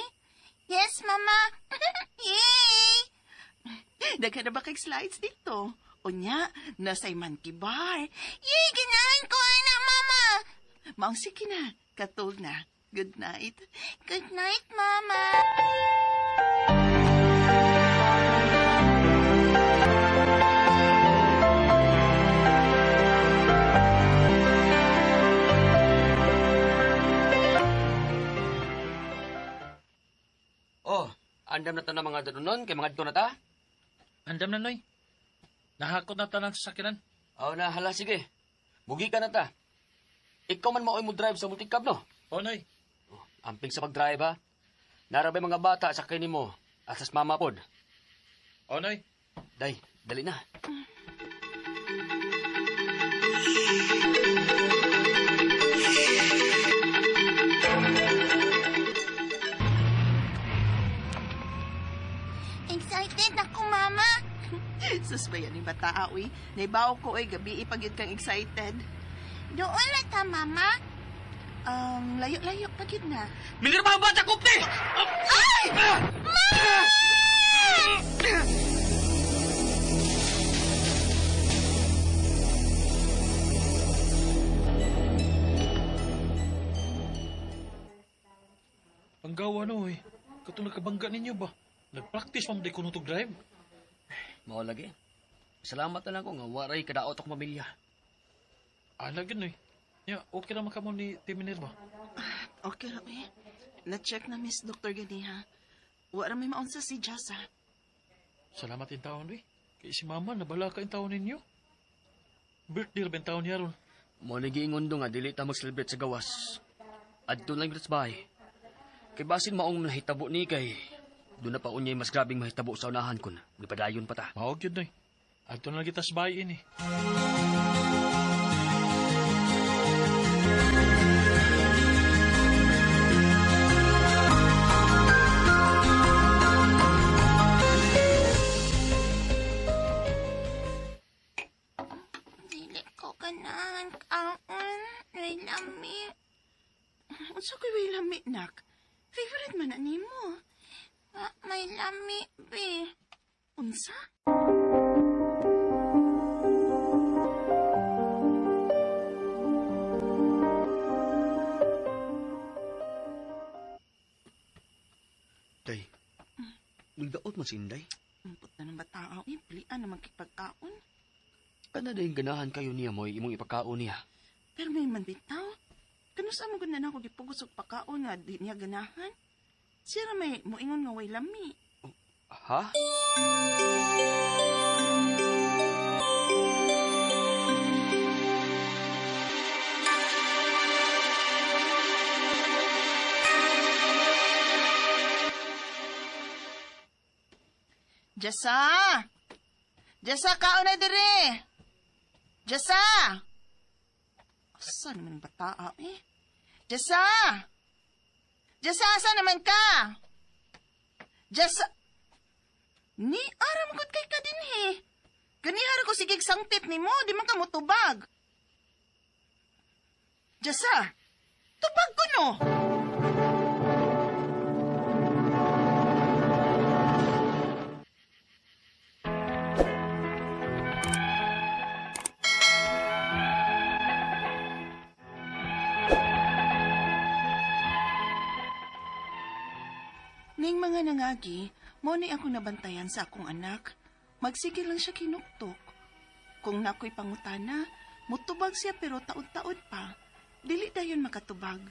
Yes, Mama. Yay! Daghan na ba kay slides dito? O nya, nasay monkey bar. Yay, ganahan ko na, Mama. Maong sige na, katulog na. Good night. Good night, Mama. Oh, andam na ta na mga danunon, kay mga dito na ta. Andam na, Noy. Nahakot na tanang sasakinan. Oh, na, hala, sige. Bugi ka na ta. Ikaw man maoy mo drive sa multicab, no? O, Noy. Amping sa pag-drive, ha? Narabay mga bata sa kini mo. Asas mama pod. O, Noy. Day, dali na. Excited ako, Mama. Sus ba yan yung bata, uy? Naibaw ko, uy, gabi ipagid kang excited. Doon na ta, Mama. Layo-layo pagid na. Milir mga bata, kumpi! Ay! Ang gawa, Noy. Katong nagkabangga ninyo ba? Nag-practice mo di ko nutog drive. Mao lagi. Salamat na lang ko nga waray kadaot ako mamilya. Alagin, Noy. Ya, okay naman ka mo ni Timinir ba? Okay lang, eh. Na-check na, Miss Dr. Ganiha. Wala may maunsa si Jasa. Salamat yung taon, Noy. Kaya si Mama, nabala ka yung taon ninyo. Birthday rin taon niya ron. Mo nagiingon do nga dili ta mag-celebrate sa gawas. Adto lang sa bahay. Kay basin maong nahitabo ni kay doon na pa unyay mas grabing mahitabo sa unahan kun. Gipadayon pa ta. Mawag yun, Noy. Adto na kita sa bahay ini. Dili ko ganahan kaon. May lami. Unsa ko'y may lami, nak? Favorite man na nimo. May lami, be. Unsa? Day. Nagdaot man si Inday. Umpot na ng batao. Pilian na magkipagkaon. Kana day ganahan kayo niya mo imong ipakaon niya. Pero may man bitaw. Kanusa mo ganda na ako gipugos og pagkaon nga di niya ganahan? Sira may moingon nga way lami. Ha? Jasa! Jasa, kaon na dire! Jasa! Asa naman ang bataa, eh? Jasa! Jasa, asa naman ka? Jasa! Ni, aram kot kay ka din, he. Ganihara ko sigig sangtit ni mo, di man ka mo tubag. Jasa! Tubag ko, no? Ning mga nangagi, mo ni ako nabantayan sa akong anak. Magsige lang siya kinuktok. Kung nako'y pangutana, mutubag siya pero taod-taod pa. Dili dayon makatubag.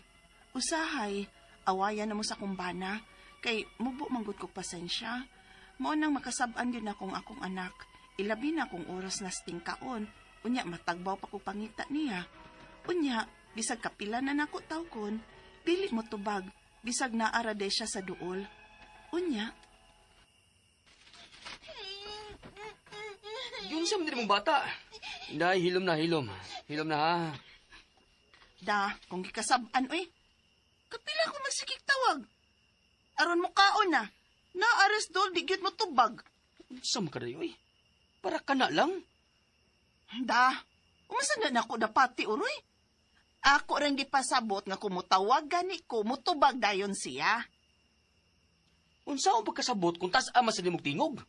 Usahay, awayan na mo sa kumbana, kay mubo manggod ko pasensya. Mo nang makasab-an yun akong anak. Ilabi na akong oras na stingkaon. Unya, matagbaw pa ko pangita niya. Unya, bisag kapila na nako tawkon, dili mo tubag, bisag naarade siya sa duol. Unya. Yun siya mong bata. Inday, hilom na, hilom. Hilom na, ha? Da, kung gikasab-an, oy. Kapila ko magsikik tawag. Aron mo kaon na. Naares dol, di gyud mo tubag. Sam ka dayo, eh. Para ka na lang. Da, Umasa na nako dapati uroy. Ako rin gipasabot nga kumutawag gani ko, mutubag dayon siya. Unsa ang pagkasabot kung tas ama sa nimog tingog?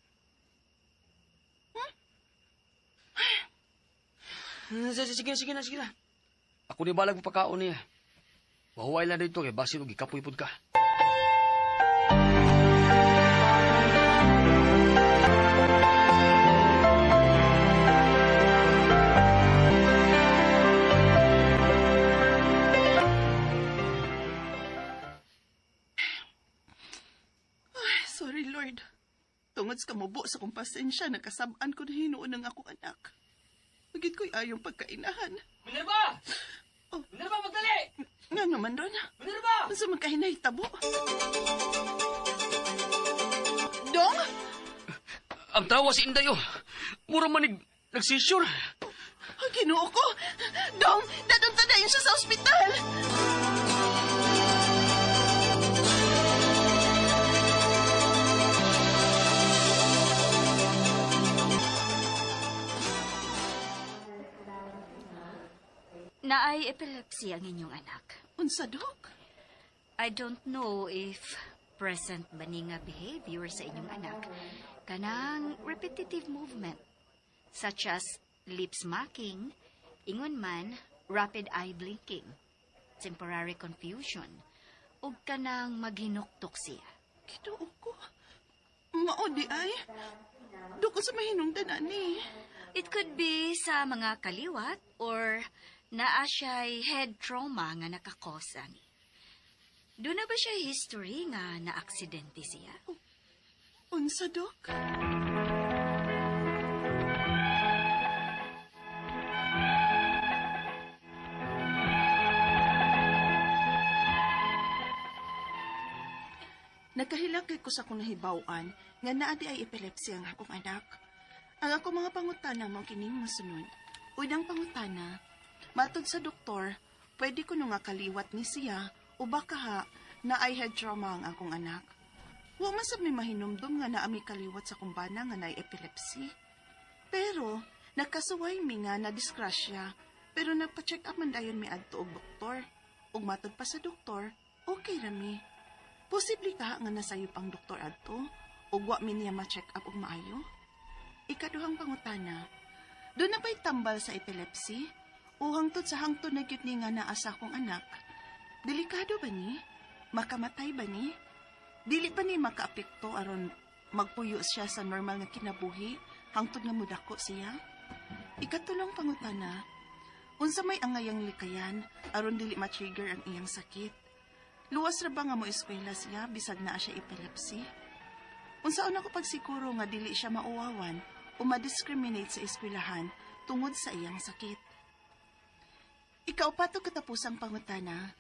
Sige na. Ako ni balag mo pagkaon niya. Mahuway lang dito kay basin og ikapoy pud ka. Sorry, Lord. Tungod sa kamubo sa kong pasensya, nagkasabaan ko na hinuon ng akong anak. Magit ko'y ayong pagkainahan. Minerva! Oh. Minerva, magdali! Nga naman, Ron. Minerva! Masa magkahinay tabo? Dong? Ang tawa si Inday, oh. Mura manig nagsisure. Ginoo ko. Dong, dadong tadayin siya sa ospital. Naay epilepsy ang inyong anak. Unsa, Dok? I don't know if present ba ni nga behavior sa inyong anak. Kanang repetitive movement, such as lip smacking, ingon man, rapid eye blinking, temporary confusion, ug kanang maghinuktok siya. Ginoo ko. Mao di ay. Dok, sa mahinungdan ani. It could be sa mga kaliwat or naa siya'y head trauma nga nakakosa ni. Doon na ba siya history nga na-aksidente siya? Unsa, Dok? Nagkahilagay ko sa kong nahibawan nga naadi ay epilepsy ang akong anak. Ang akong mga pangutana mao kining masunod. Unang pangutana, matod sa doktor, pwede ko nung nga kaliwat ni siya o baka ha na ay head trauma ang akong anak. Wa man sab may mahinumdum nga naa may kaliwat sa kumbana nga naay epilepsy. Pero nakasuway mi nga na disgrasya, pero nagpa-check up man dayon mi adto og doktor. Ug matod pa sa doktor, okay ra mi. Posible ka nga nasayop ang doktor adto ug wa mi niya ma-check up og maayo. Ikaduhang pangutana, doon na ba'y tambal sa epilepsy? O hangtod sa hangtod na gyud ni nga naa sa akong anak? Delikado ba ni? Makamatay ba ni? Dili ba ni makaapekto aron magpuyo siya sa normal nga kinabuhi hangtod nga mudako siya? Ikatulong pangutana, unsa may angayang likayan aron dili ma-trigger ang iyang sakit? Luwas ra ba nga mo eskwela siya bisag naa siya epilepsy? Unsaon ako pagsiguro nga dili siya mauwawan o ma-discriminate sa eskwelahan tungod sa iyang sakit? Ikaupato katapusang pangutana,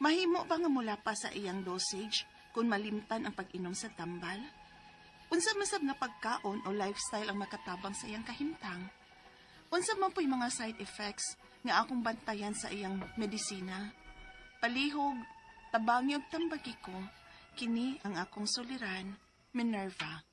mahimo ba nga mula pa sa iyang dosage kung malimtan ang pag-inom sa tambal? Unsa masab nga pagkaon o lifestyle ang makatabang sa iyang kahimtang? Unsa man po'y mga side effects nga akong bantayan sa iyang medisina? Palihog, tabangi ug tambagi ko, kini ang akong suliran, Minerva.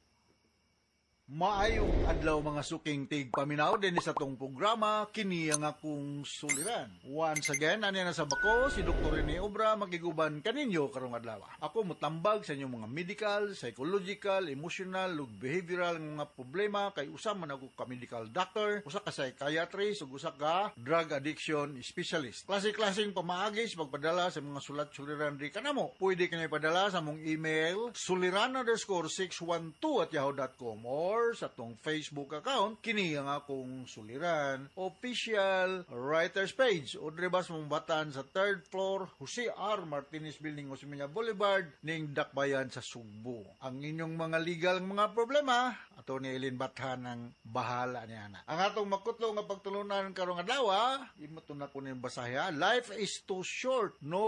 Maayong adlaw mga suking tigpaminaw din sa tong programa kini ang akong suliran. Once again, ani na sa bako si Dr. Rene Obra magiguban kaninyo karong adlaw. Ako mutambag sa inyong mga medical, psychological, emotional ug behavioral nga mga problema kay usa man ako ka medical doctor, usa ka psychiatrist ug usa ka drug addiction specialist. Klase-klaseng pamaagi sa pagpadala sa mga sulat suliran di kanamo. Pwede kanyo ipadala sa mong email suliran_612@yahoo.com or sa tong Facebook account, kini ang akong suliran, official writers page. O dribas mong batan sa 3rd floor, Jose R. Martinez Building, Osmeña Boulevard, ning Dakbayan sa Sugbo. Ang inyong mga legal mga problema, ato ni Eileen Bathan ang bahala niya na. Ang atong makutlo nga pagtulunan karong adlaw, imo na ko ning basahya. Life is too short. No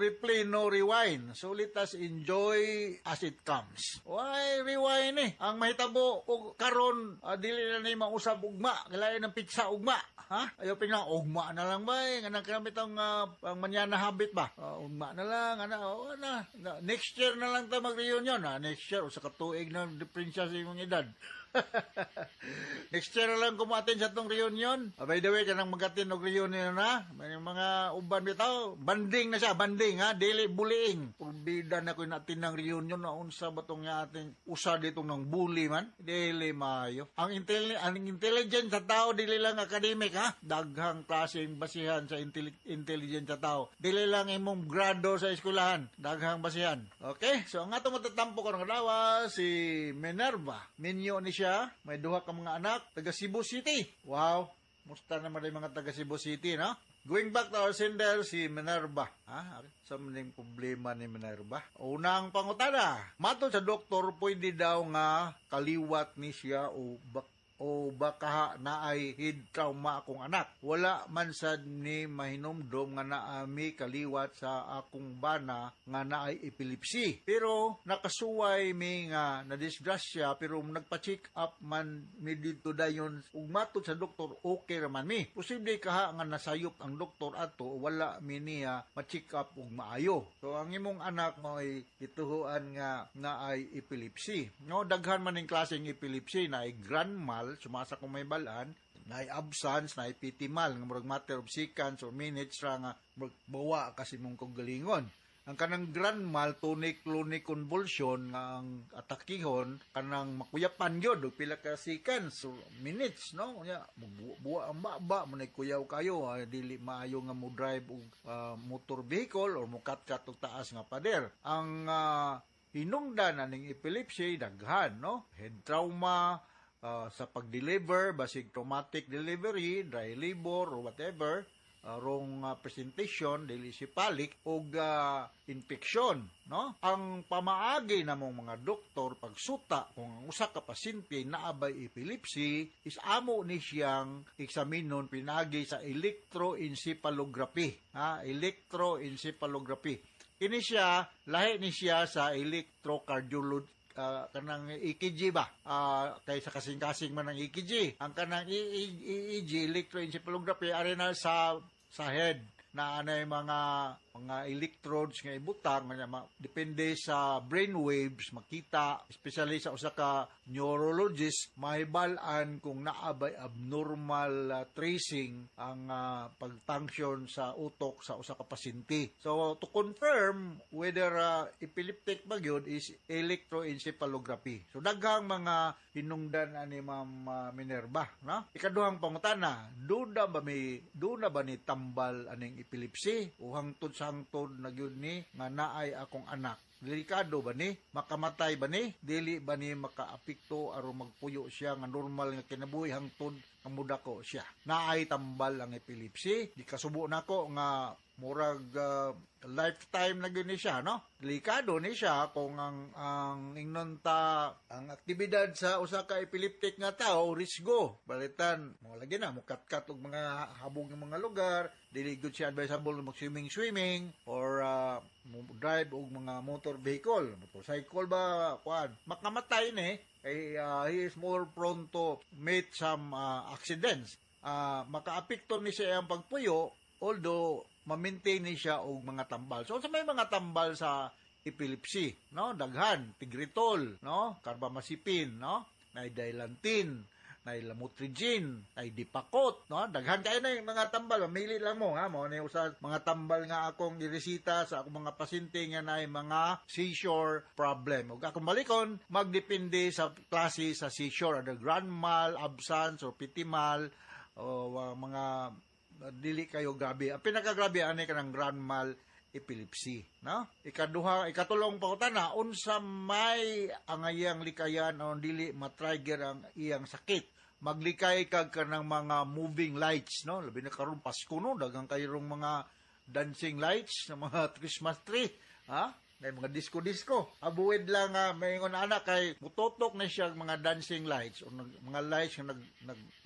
replay, no rewind. So let us enjoy as it comes. Why rewind eh? Ang mahitabo og karon dili na ni mausab ugma, kailangan ng pizza ugma, ha? Ayo pinang ugma na lang ba nga nang kamit ang manyana habit ba? Ugma na lang next year na lang ta mag-reunion, next year usa ka tuig na diferensya sa imong edad. Next year na lang kumatin sa tong reunion. By the way, kanang magatin og reunion na. May mga uban bitaw, banding na siya, banding ha, dili bullying. Purbida na ko natin ng reunion na unsa ba tong ating usa ditong ng bully man. Dili maayo. Ang intelligent sa tao dili lang academic ha. Daghang klaseng basihan sa intelligent sa tao. Dili lang imong grado sa eskwelahan, daghang basihan. Okay? So ang atong matatampo karong adlaw si Minerva. Minyo ni siya, may duha ka mga anak, taga Cebu City. Wow, musta naman yung mga taga Cebu City, no? Going back to our sender, si Minerva. Sa maning problema ni Minerva. Unang pangutana, matod sa doktor, pwede daw nga kaliwat ni siya o baka naay head trauma akong anak. Wala man sad ni mahinomdom nga naami kaliwat sa akong bana nga naay epilepsy. Pero nakasuway mi nga nadisgrasya pero nagpa-check up man mi dito dayon ug matod sa doktor okay ra man mi. Posible kaha nga nasayop ang doktor ato wala mi niya ma-check up ug maayo. So ang imong anak mo ay ituhuan nga naay epilepsy. No, daghan man ning klaseng epilepsy naay grand mal sumasa kung may balaan, na absence, na pitimal, nga murag matter of seconds or minutes ra nga bawa kasi mong kagalingon. Ang kanang grand mal, tonic-clonic convulsion nga ang atakihon, kanang makuyapan yun, pila ka seconds or minutes, no? Buwa ang baba, manay kuyaw kayo, dili maayo nga mo drive og motor vehicle or mukat-kat og taas nga pader. Ang hinungdan aning epilepsy, daghan, no? Head trauma, sa pag-deliver, basig traumatic delivery, dry labor, or whatever, wrong presentation, dili sipalik, o infection. No? Ang pamaagi na mong mga doktor, pagsuta, kung ang usa ka pasyente naabay epilepsy, is amo ni siyang eksaminon pinagi sa electroencephalography. Electroencephalography. Kini siya, lahi ni siya sa electrocardiology, kanang EKG ba? Kaysa kasing-kasing man ang EKG. Ang kanang EEG, electroencephalography, ari na sa head na anay mga electrodes nga ibutang depende sa brain waves makita especially sa usa ka neurologist mahibal-an kung naabay abnormal tracing ang pag-function sa utok sa usa ka pasyente. So to confirm whether epileptic ba gyud is electroencephalography. So daghang mga hinungdan ani Ma'am Minerva, no? Ikaduhang pangutana, duna ba ni tambal aning epilepsy o hangtod sa hangtod na gyud ni nga naay akong anak? Delikado ba ni? Makamatay ba ni? Dili ba ni makaapekto aron magpuyo siya nga normal nga kinabuhi hangtod ang mudako siya? Naay tambal ang epilepsy. Di kasubo nako nga murag lifetime na gyud ni siya, no? Delikado ni siya kung ang inunta ang aktibidad sa usa ka epileptic nga tao risgo. Balitan mo lagi na mukat-kat og mga habog ng mga lugar, dili gud siya advisable mag swimming or drive og mga motor vehicle, motorcycle ba kuan. Makamatay ni kay he is more prone to meet some accidents. Makaapekto ni siya ang pagpuyo although ma-maintain ni siya og mga tambal. So sa may mga tambal sa epilepsy, no? Daghan, tigritol, no? Carbamazepine, no? Dilantin, lamotrigine, dipakot, no? Daghan kayo na yung mga tambal. Mamili lang mo, ha? Mo na usad mga tambal nga akong iresita sa akong mga pasyente nga na mga seizure problem. Ug akong balikon, magdepende sa klase sa seizure, ada grand mal, absence, or pitimal, o mga dili kayo grabe. Ang pinakagrabe ani kanang grand mal epilepsy, no? Ikatulong pangutana, unsa may angayang likayan o dili matrigger ang iyang sakit? Maglikay kag kanang mga moving lights, no? Labi na karon Pasko, no? Dagang kayong mga dancing lights sa mga Christmas tree, ha? May mga disco-disco. Abuid lang mayngon anak kay mutotok na siya mga dancing lights o mga lights nga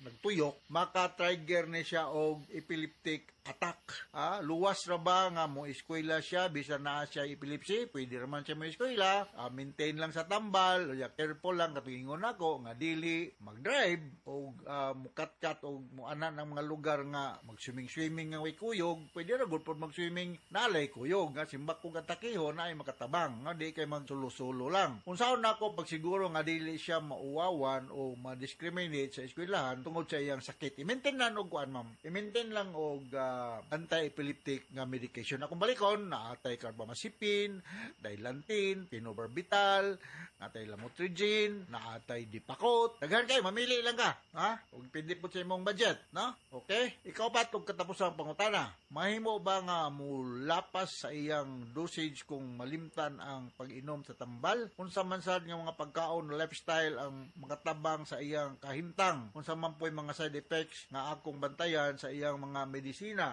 nagtuyok, maka-trigger na siya og epileptic attack. Luwas ra ba nga mo eskwela siya, bisan na siya epilepsy, pwede raman siya mo eskwela, maintain lang sa tambal, o careful lang, katugingon ako, nga dili mag-drive, o mukat-kat, o muanan ng mga lugar nga mag-swimming-swimming nga way kuyog, pwede ra gud pod mag-swimming nalay kuyog, nga simbak kong katakihon ay makatabang, nga di kay magsulo-sulo lang. Unsaon nako pag siguro nga dili siya mauwawan o ma-discriminate sa eskwelahan tungod sa iyang sakit. I-maintain lang og kuan ma'am. I-maintain lang og anti-epileptic nga medication. Akong balikon, naatay carbamazepine, dilantin, phenobarbital, naatay lamotrigine, naatay dipakot. Daghan kay mamili lang ka, ha? Ug pindi po sa imong budget, no? Okay? Ikaw pa tug katapos ang pangutana. Mahimo ba nga mulapas sa iyang dosage kung malimtan ang pag-inom sa tambal? Unsa man sad nga mga pagkaon lifestyle ang makatabang sa iyang kahimtang? Unsa man po'y mga side effects nga akong bantayan sa iyang mga medisina?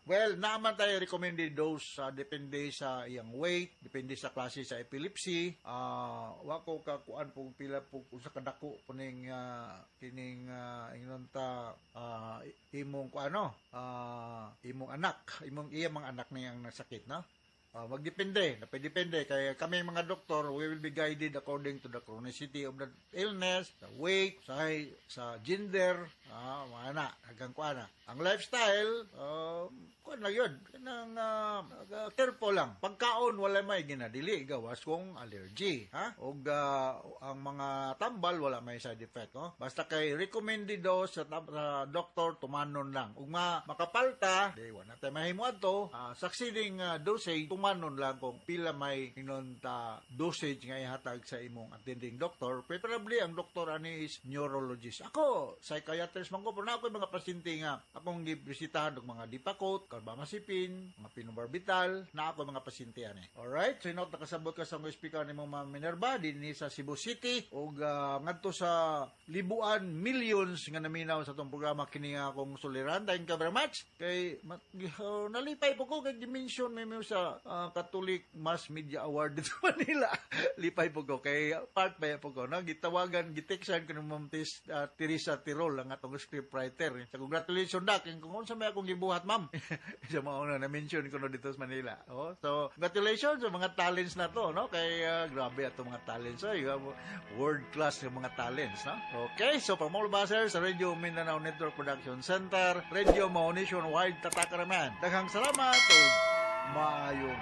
Well, naaman tayo recommended dose depende sa iyang weight, depende sa klase sa epilepsy. Wako ka kuan pug pila pug usa ka dako puning kining ingnon ta imong kuano imong anak, iya mga anak niyang nasakit, no? Magdepende, napedepende kaya kami mga doktor, we will be guided according to the chronicity of the illness, the weight, sa gender, mga na, hanggang kuana. Ang lifestyle, kuan lang yun, kanang careful lang. Pagkaon, wala may ginadili, gawas kung allergy, ha? O ang mga tambal, wala may side effect, no? Basta kay recommended dose sa doktor, tumanon lang. Ug makapalta, di wala tayo mahimuad to, succeeding dosage, tumanon lang kung pila may dosage nga ihatag sa imong attending doctor. Preferably, ang doktor ani is neurologist. Ako, psychiatrist man ko, pero na ako mga pasyente nga akong gibisitahan og mga dipakot, carbamazepine, mga phenobarbital, na ako mga pasyente ani. Alright, so inot nakasabot ka sa mga speaker ni mga Minerva dinhi sa Cebu City ug ngadto sa libuan, millions nga naminaw sa tong programa kini nga akong suliran. Thank you very much. Kay nalipay po ko kay dimension may sa Catholic Mass Media Award dito sa Manila. Lipay po ko kay part ba po ko no gitawagan giteksan ko ni Ma'am Teresa Tirol ang atong scriptwriter. So congratulations dak kung unsa may akong gibuhat ma'am. Sa mga una na mention ko no dito sa Manila. So congratulations sa mga talents na to no kay grabe ato mga talents. So world class yung mga talents no. Okay, so from all basers sa Radio Mindanao Network Production Center, Radio Mao Nationwide Tatakaraman. Daghang salamat o maayong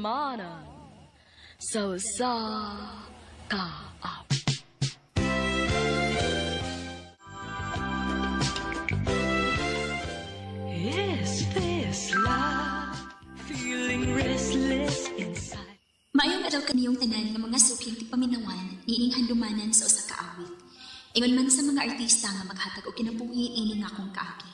Handumanan so sa kaap. Is this love? Feeling restless inside. Maayong adlaw kaniyong tanan nga mga suking tipaminawan niining handumanan sa usa ka awit. Ingon man sa mga artista nga maghatag og kinabuhi ini nga akong kaagi.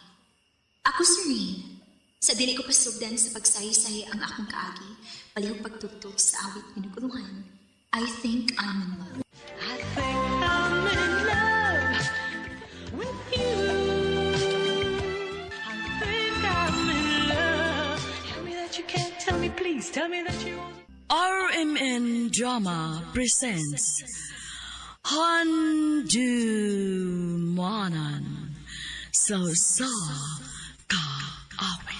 Ako si Rain. Sa dili ko pasugdan sa pagsaysay ang akong kaagi, palihog pagtugtog sa awit pinuguluhan. I think I'm in love. I think I'm in love with you. I think I'm in love. Tell me that you can't, tell me please, tell me that you won't. RMN Drama presents Handumanan so sa kaawit.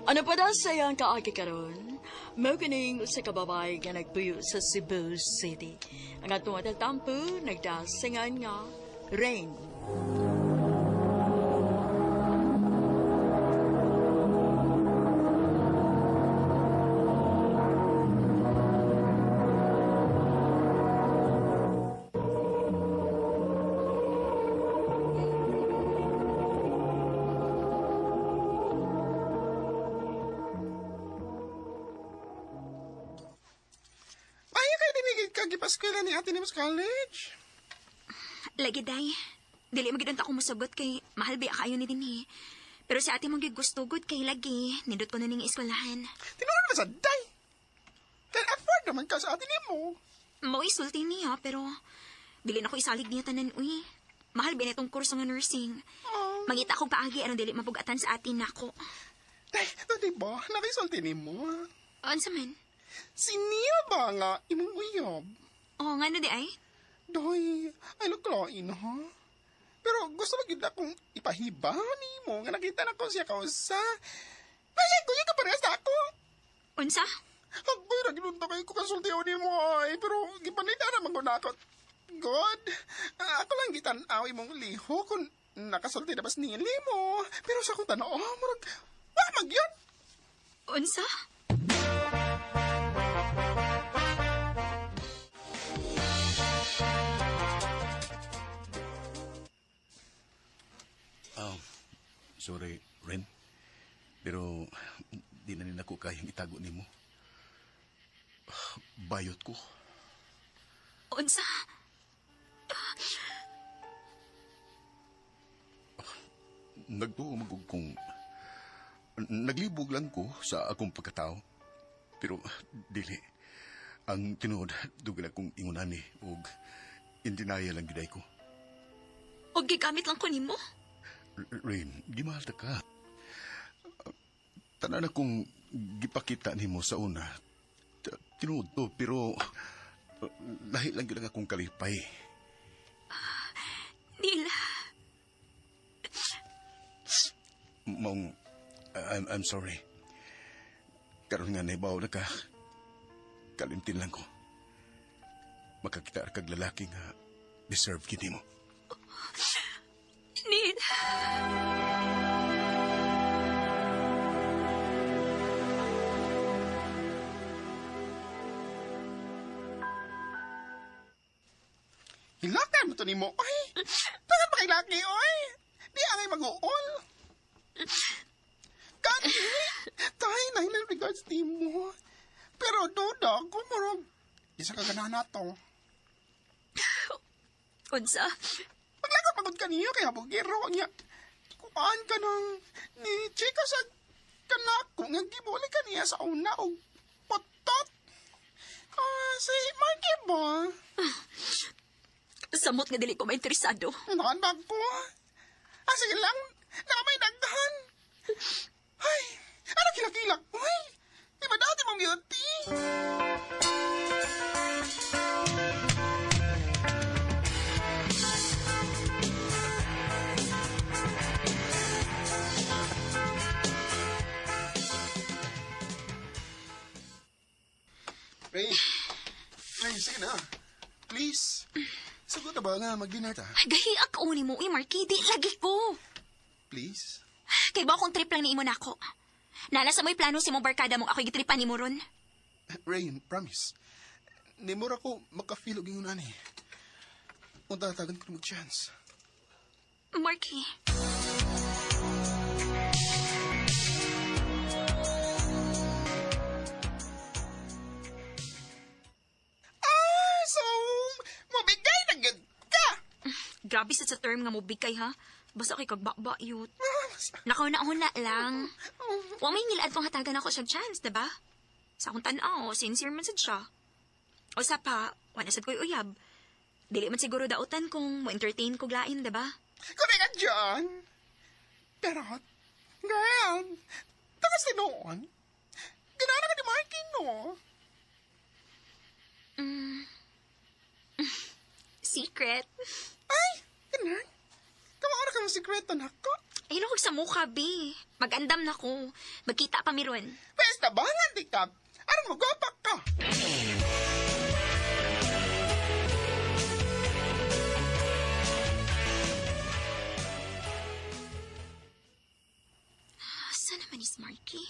Ano pa daw sayang kaagi karon? Mao kining usa ka babae nga nagpuyo sa Cebu City. Ang atong tampo nagdasingan nga Rain. Paskwela ni ate ni mas college. Lagi, day. Dili magidant ako musugot kay mahal biya kayo ni dinhi. Pero si ate mong gigustugod kay lagi. Nindot ko na ning eskwelahan. Tinuod na sa day. Kaya afford naman ka sa ate ni mo. Mao isulti niya, pero dili na ko isalig niya tanan, uy. Mahal ba itong kurso nga nursing? Mangita akong paagi anong dili mapugatan sa atin nako. Ay, ito diba? Nakisulti ni mo. Ano man? Siniya ba nga imong uyab? Oo nga na di ay. Doy, ay laglain ha? Pero gusto lang yun akong ipahiba ni mo nga nakita na ko siya kausa. Nasya ko yung kapares na ako. Unsa? Agboy na ginunta kayo ko kasultiyo ni mo ay. Pero gipanita naman ko na ako. God, ako lang gitanaw imong liho kung nakasulti na bas nili mo. Pero sa kong tanaw, murag, magyot. Unsa? Sorry, Ren. Pero di na nila ko kayang itago ni mo. Bayot ko. Unsa? Nagtuo magug kong naglibog lang ko sa akong pagkatao. Pero dili. Ang tinuod, dugil akong ingunani o indinaya lang giday ko. O gigamit lang ko nimo? Rain, gimahal ta ka. Tanan akong gipakita nimo sa una. Tinuod to, pero lahi lang gid akong kalipay. Nila. Mong, I'm sorry. Karon nga naibaw na ka. Kalimtin lang ko. Makakita kag lalaki nga deserve gid mo. Nila. Hilakan mo to ni mo. Ay, bakit ba kay laki, oy? Di angay mag-uol. Kani, tayo na in regards ni mo. Pero duda, kumurog. Isa ka ganahan na to. Unsa? Maglagot pagod ka niyo, kaya bugiro niya. Kuhaan ka ng ni Chika sa kanako nga gibuli ka niya sa una o potot. Si Marky ba? Samot nga dili ko mainteresado. Nakan ba ko? Sige lang, nakamay dagdahan. Ay, ano kilakilak mo eh? Di ba dati mong beauty? Ray, sige na. Please. Sagot na ba nga mag-dinner ta? Gahi ako ni mo, Marky. Di lagi ko. Please? Kay ba akong trip lang ni imo nako? Nala sa mo'y plano si mong barkada mong ako'y gitripan ni mo ron. Rain, promise. Nimura ko makafeel og ingon ani. Unta tagan ko mag-chance. Marky. So, mabigay na gud ka. Grabe sa term nga mo bigay ha. Basta kay kagbakba yut. Nakauna-una lang. Wa may ngilad pang hatagan ako siyang chance, diba? Sa akong tanaw, sincere man sad siya. O sa pa, wala sad ko'y uyab. Dili man siguro dautan kung mo-entertain ko glain, diba? Kami ka dyan. Pero, girl, takas tinoon. Ganana ka ni Marky, no? Secret. Ay, ganun. Kamara ka ng sikreto na ko. Ay, lukog sa mukha, B. Mag-andam na ko. Magkita pa mi ron. Pwesta ba nga, di ka? Anong magapak ka? Saan naman is Marky?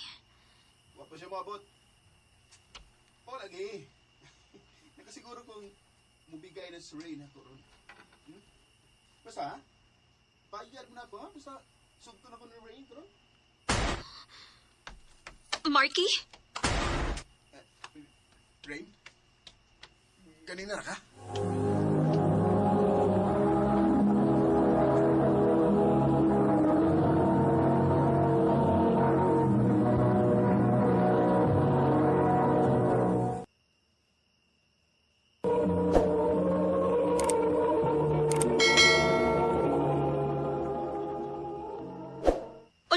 Wala pa siya mabot. O, lagi. Nakasiguro kong mubigay na si Ray na turon. Basta, bayad mo na ako, ha? Basta, sugto na ko ni Ray, turon. Marky? Ray? Kanina na ka?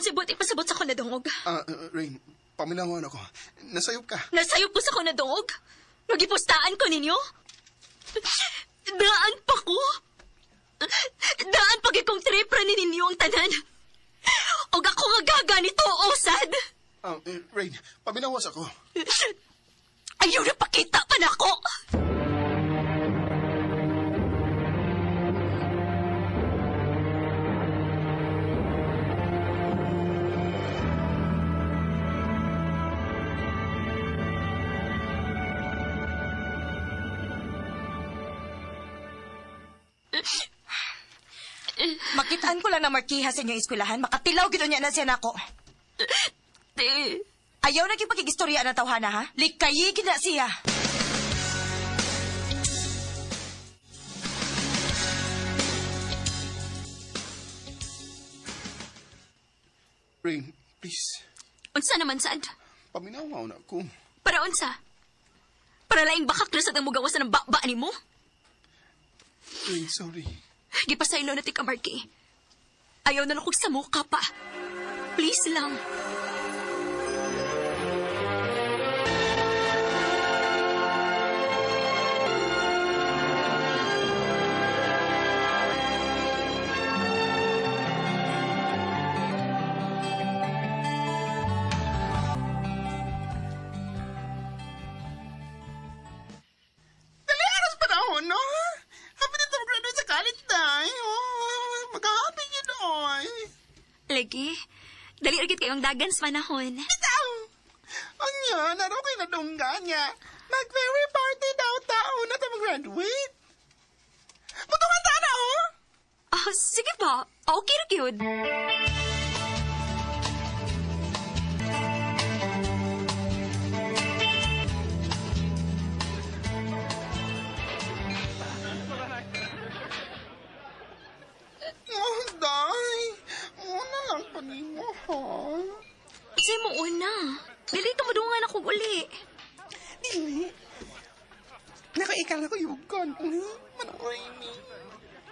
Pasibot, ipasabot sa ko na dungog. Rain, paminawan ako. Nasayop ka. Nasayop ko sa ko na dungog. Nagipustaan ko ninyo. Daan pa ko. Daan pag ikong tripra ni ninyo ang tanan. Og ako nga gaga nito, osad. Rain, paminawas ako. Ayaw na pakita pa na ako. Makitaan ko lang na markiha sa inyong eskwelahan, makatilaw gito niya na siya nako. Ayaw na kipakigistorya na tawhana, ha? Likayi gina siya. Rain, please. Unsa naman, sad? Paminawaw na ako. Para unsa? Para laing bakak na sa tang mugawasan ng bakba ni mo? Rain, sorry. Gipasaylo na ti Marky. Ayaw na lang kong sa mukha pa. Please lang. Dali, aras pa na ako, no? Happy na graduate sa college na. Maghahappy yun, oy. Lagi, dali agit kayong dagan sa manahon. Bitaw! Anya, naro kayo na dungga niya. Mag-very party daw tao na ito mag-graduate. Putungan ta na, oh! Sige ba? Okay ra gyud. Oh, day. Una lang pa mo, ha? Say mo una. Dili ka madungan ako uli. Dili. Nakaikal ako yugon. Manuroy ni.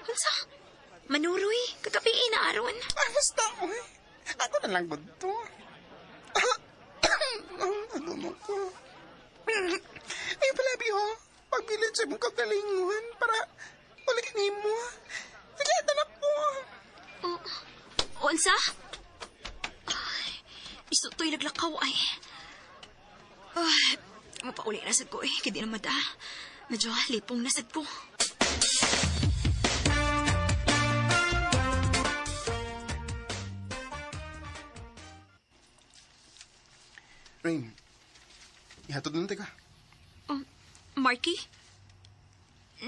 Unsa? Manuroy? Kagabi na aron. Basta, oy. Ako na lang gusto. Ano mo ko? Ay, palabi, ho. Pagbilid sa mong kagalingon para ulitin mo. Sige, ito na po. Unsa? Ay, iso to'y naglakaw ay. Ay, mapauli na sad ko eh. Kaya di na mada. Medyo lipong na sad ko. Rain, ihatod na ka. Marky?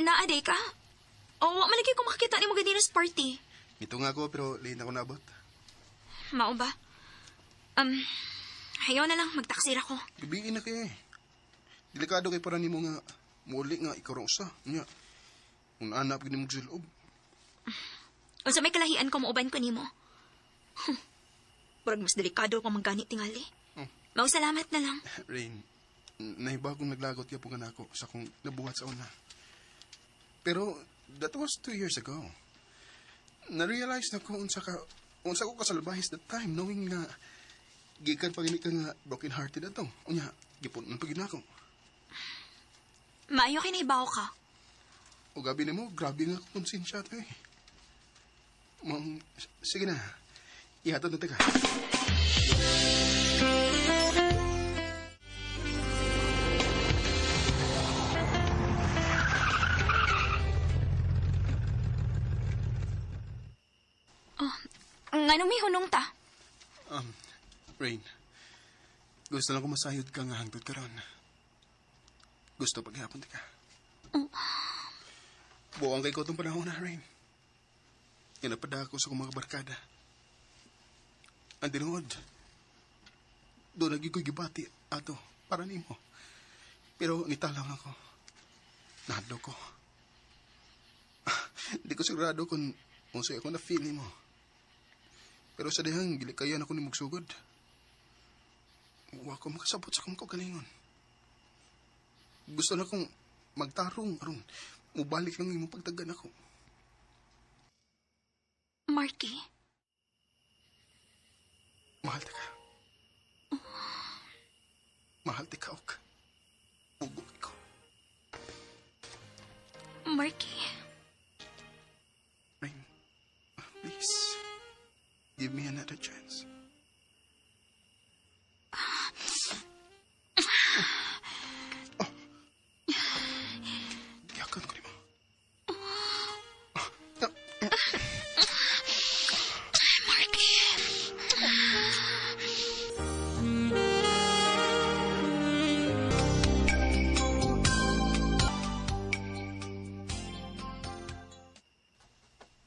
Naaday ka? O, malagi ko makakita ni mo ganyan sa party. Ito nga ako, pero late ako nabot. Mao ba? Hayaw na lang, magtaksir ako. Gabiin na kayo eh. Delikado kay para ni mo nga muli nga ikaw rong usa. Nga, kung anak gini mo sa loob. Unsa may kalahian ko mauban ko nimo. Murag mas delikado kung manggani tingali. Mau salamat na lang. Rain, nahiba kong naglagot ka po nga nako sa kong nabuhat sa una. Pero, that was 2 years ago. Na-realize na ko unsa ko kasalbahis that time, knowing nga gikan pa gini ka nga broken-hearted ato. Unya, gipon ng pagin ako. Maayo kinibaw ka. O gabi na mo, grabe nga konsensya to eh. Sige na. Ihatod na taga. Nga may hunong ta. Rain, gusto lang ko masayod ka nga hangtod ka ron. Gusto paghihapon ka. Buwang kay ko itong panahon na, Rain. Inapada ako sa kong mga barkada. Ang tinuod. Doon naging ko'y gibati ato para nimo. Pero ang italang ako. Nahadlo ko. Hindi ko sigurado kung sa'yo ako na-feel mo. Pero sa dihang gilikayan ako ni magsugod. Huwag ko makasabot sa kong kagalingon. Gusto na kong magtarong aron mubalik lang yung pagtagan ako. Marky? Mahal ta ka. Mahal ti ka, og bubog ko. Marky, Rain, please, give me another chance. Yakon ko ni mo. Marky.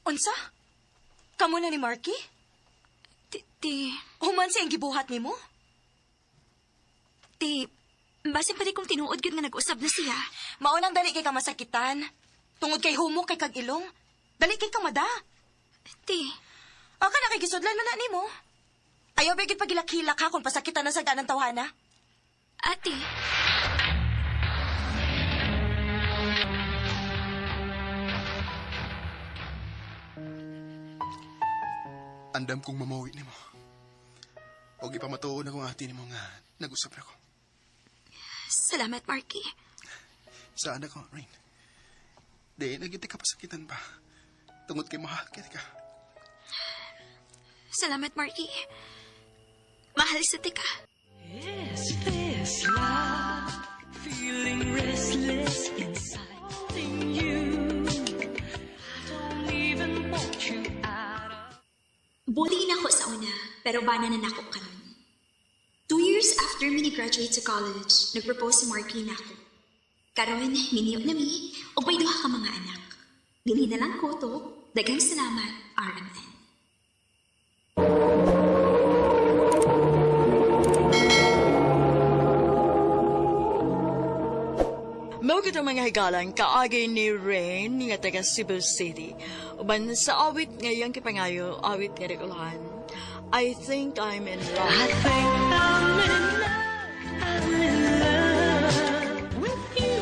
Unsa? Kamu na ni Marky? Ti, Human sa gibuhat nimo? basin pa di kong tinuod yun nga nag-usab na siya. Maunang dali kay ka masakitan. Tungod kay humok kay kag ilong. Dali kay ka mada. Ti, Aka na kay gisudlan man na nimo. Ayaw bigit pagilak-hilak ha kung pasakitan na sa ganang tawhana. ate, Andam kong mamawi ni mo. Og ipamatuon akong ati ni mo nga nag-usap na ko. salamat Marky. Saan ako, Rain? Di, nagiti ka pasakitan pa. Tungod kay mahal kiti ka. Salamat Marky. Mahal sa tika. Is this love? Feeling restless inside you. I don't even want you out of. Bully na ako sa una, pero bana na nako kanon. 2 years after mi graduate sa college, nag-propose si Marky na ako. Karon, miniyo na mi, o may duha ka mga anak. Dili na lang ko to, daghang salamat, RMN. Mao kitang mga higalan kaagay ni Rain nga taga Cebu City. Uban sa awit ngayang kipangayo, awit nga regulahan. I think I'm in love. I think I'm in love with you.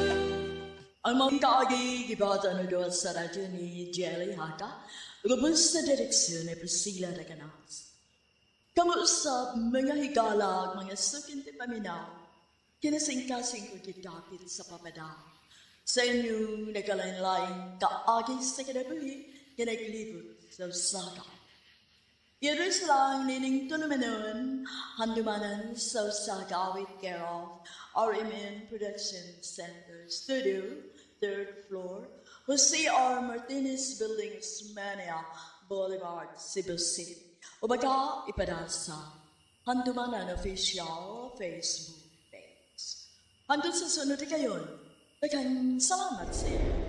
Ang mga kaagay gibata na doon sa radyo ni Jelly Hata, gabos sa direksyon ni Priscilla Raganas. Kamuusap mga higala, mga sukinti paminaw, kinasing-kasing ko kitapit sa papadaw. Sa inyo nagalain-lain kaagay sa kinabuhi, kinaglibot sa usaga. Yeros lang nining tulumanon, handumanan sa usaga with care of RMN Production Center Studio, 3rd floor, Jose R. Martinez Building, Osmania Boulevard, Cebu City. Ubaga ipadasa, handumanan official Facebook page. Handun sa sunod kayon, daghang salamat sa iyo.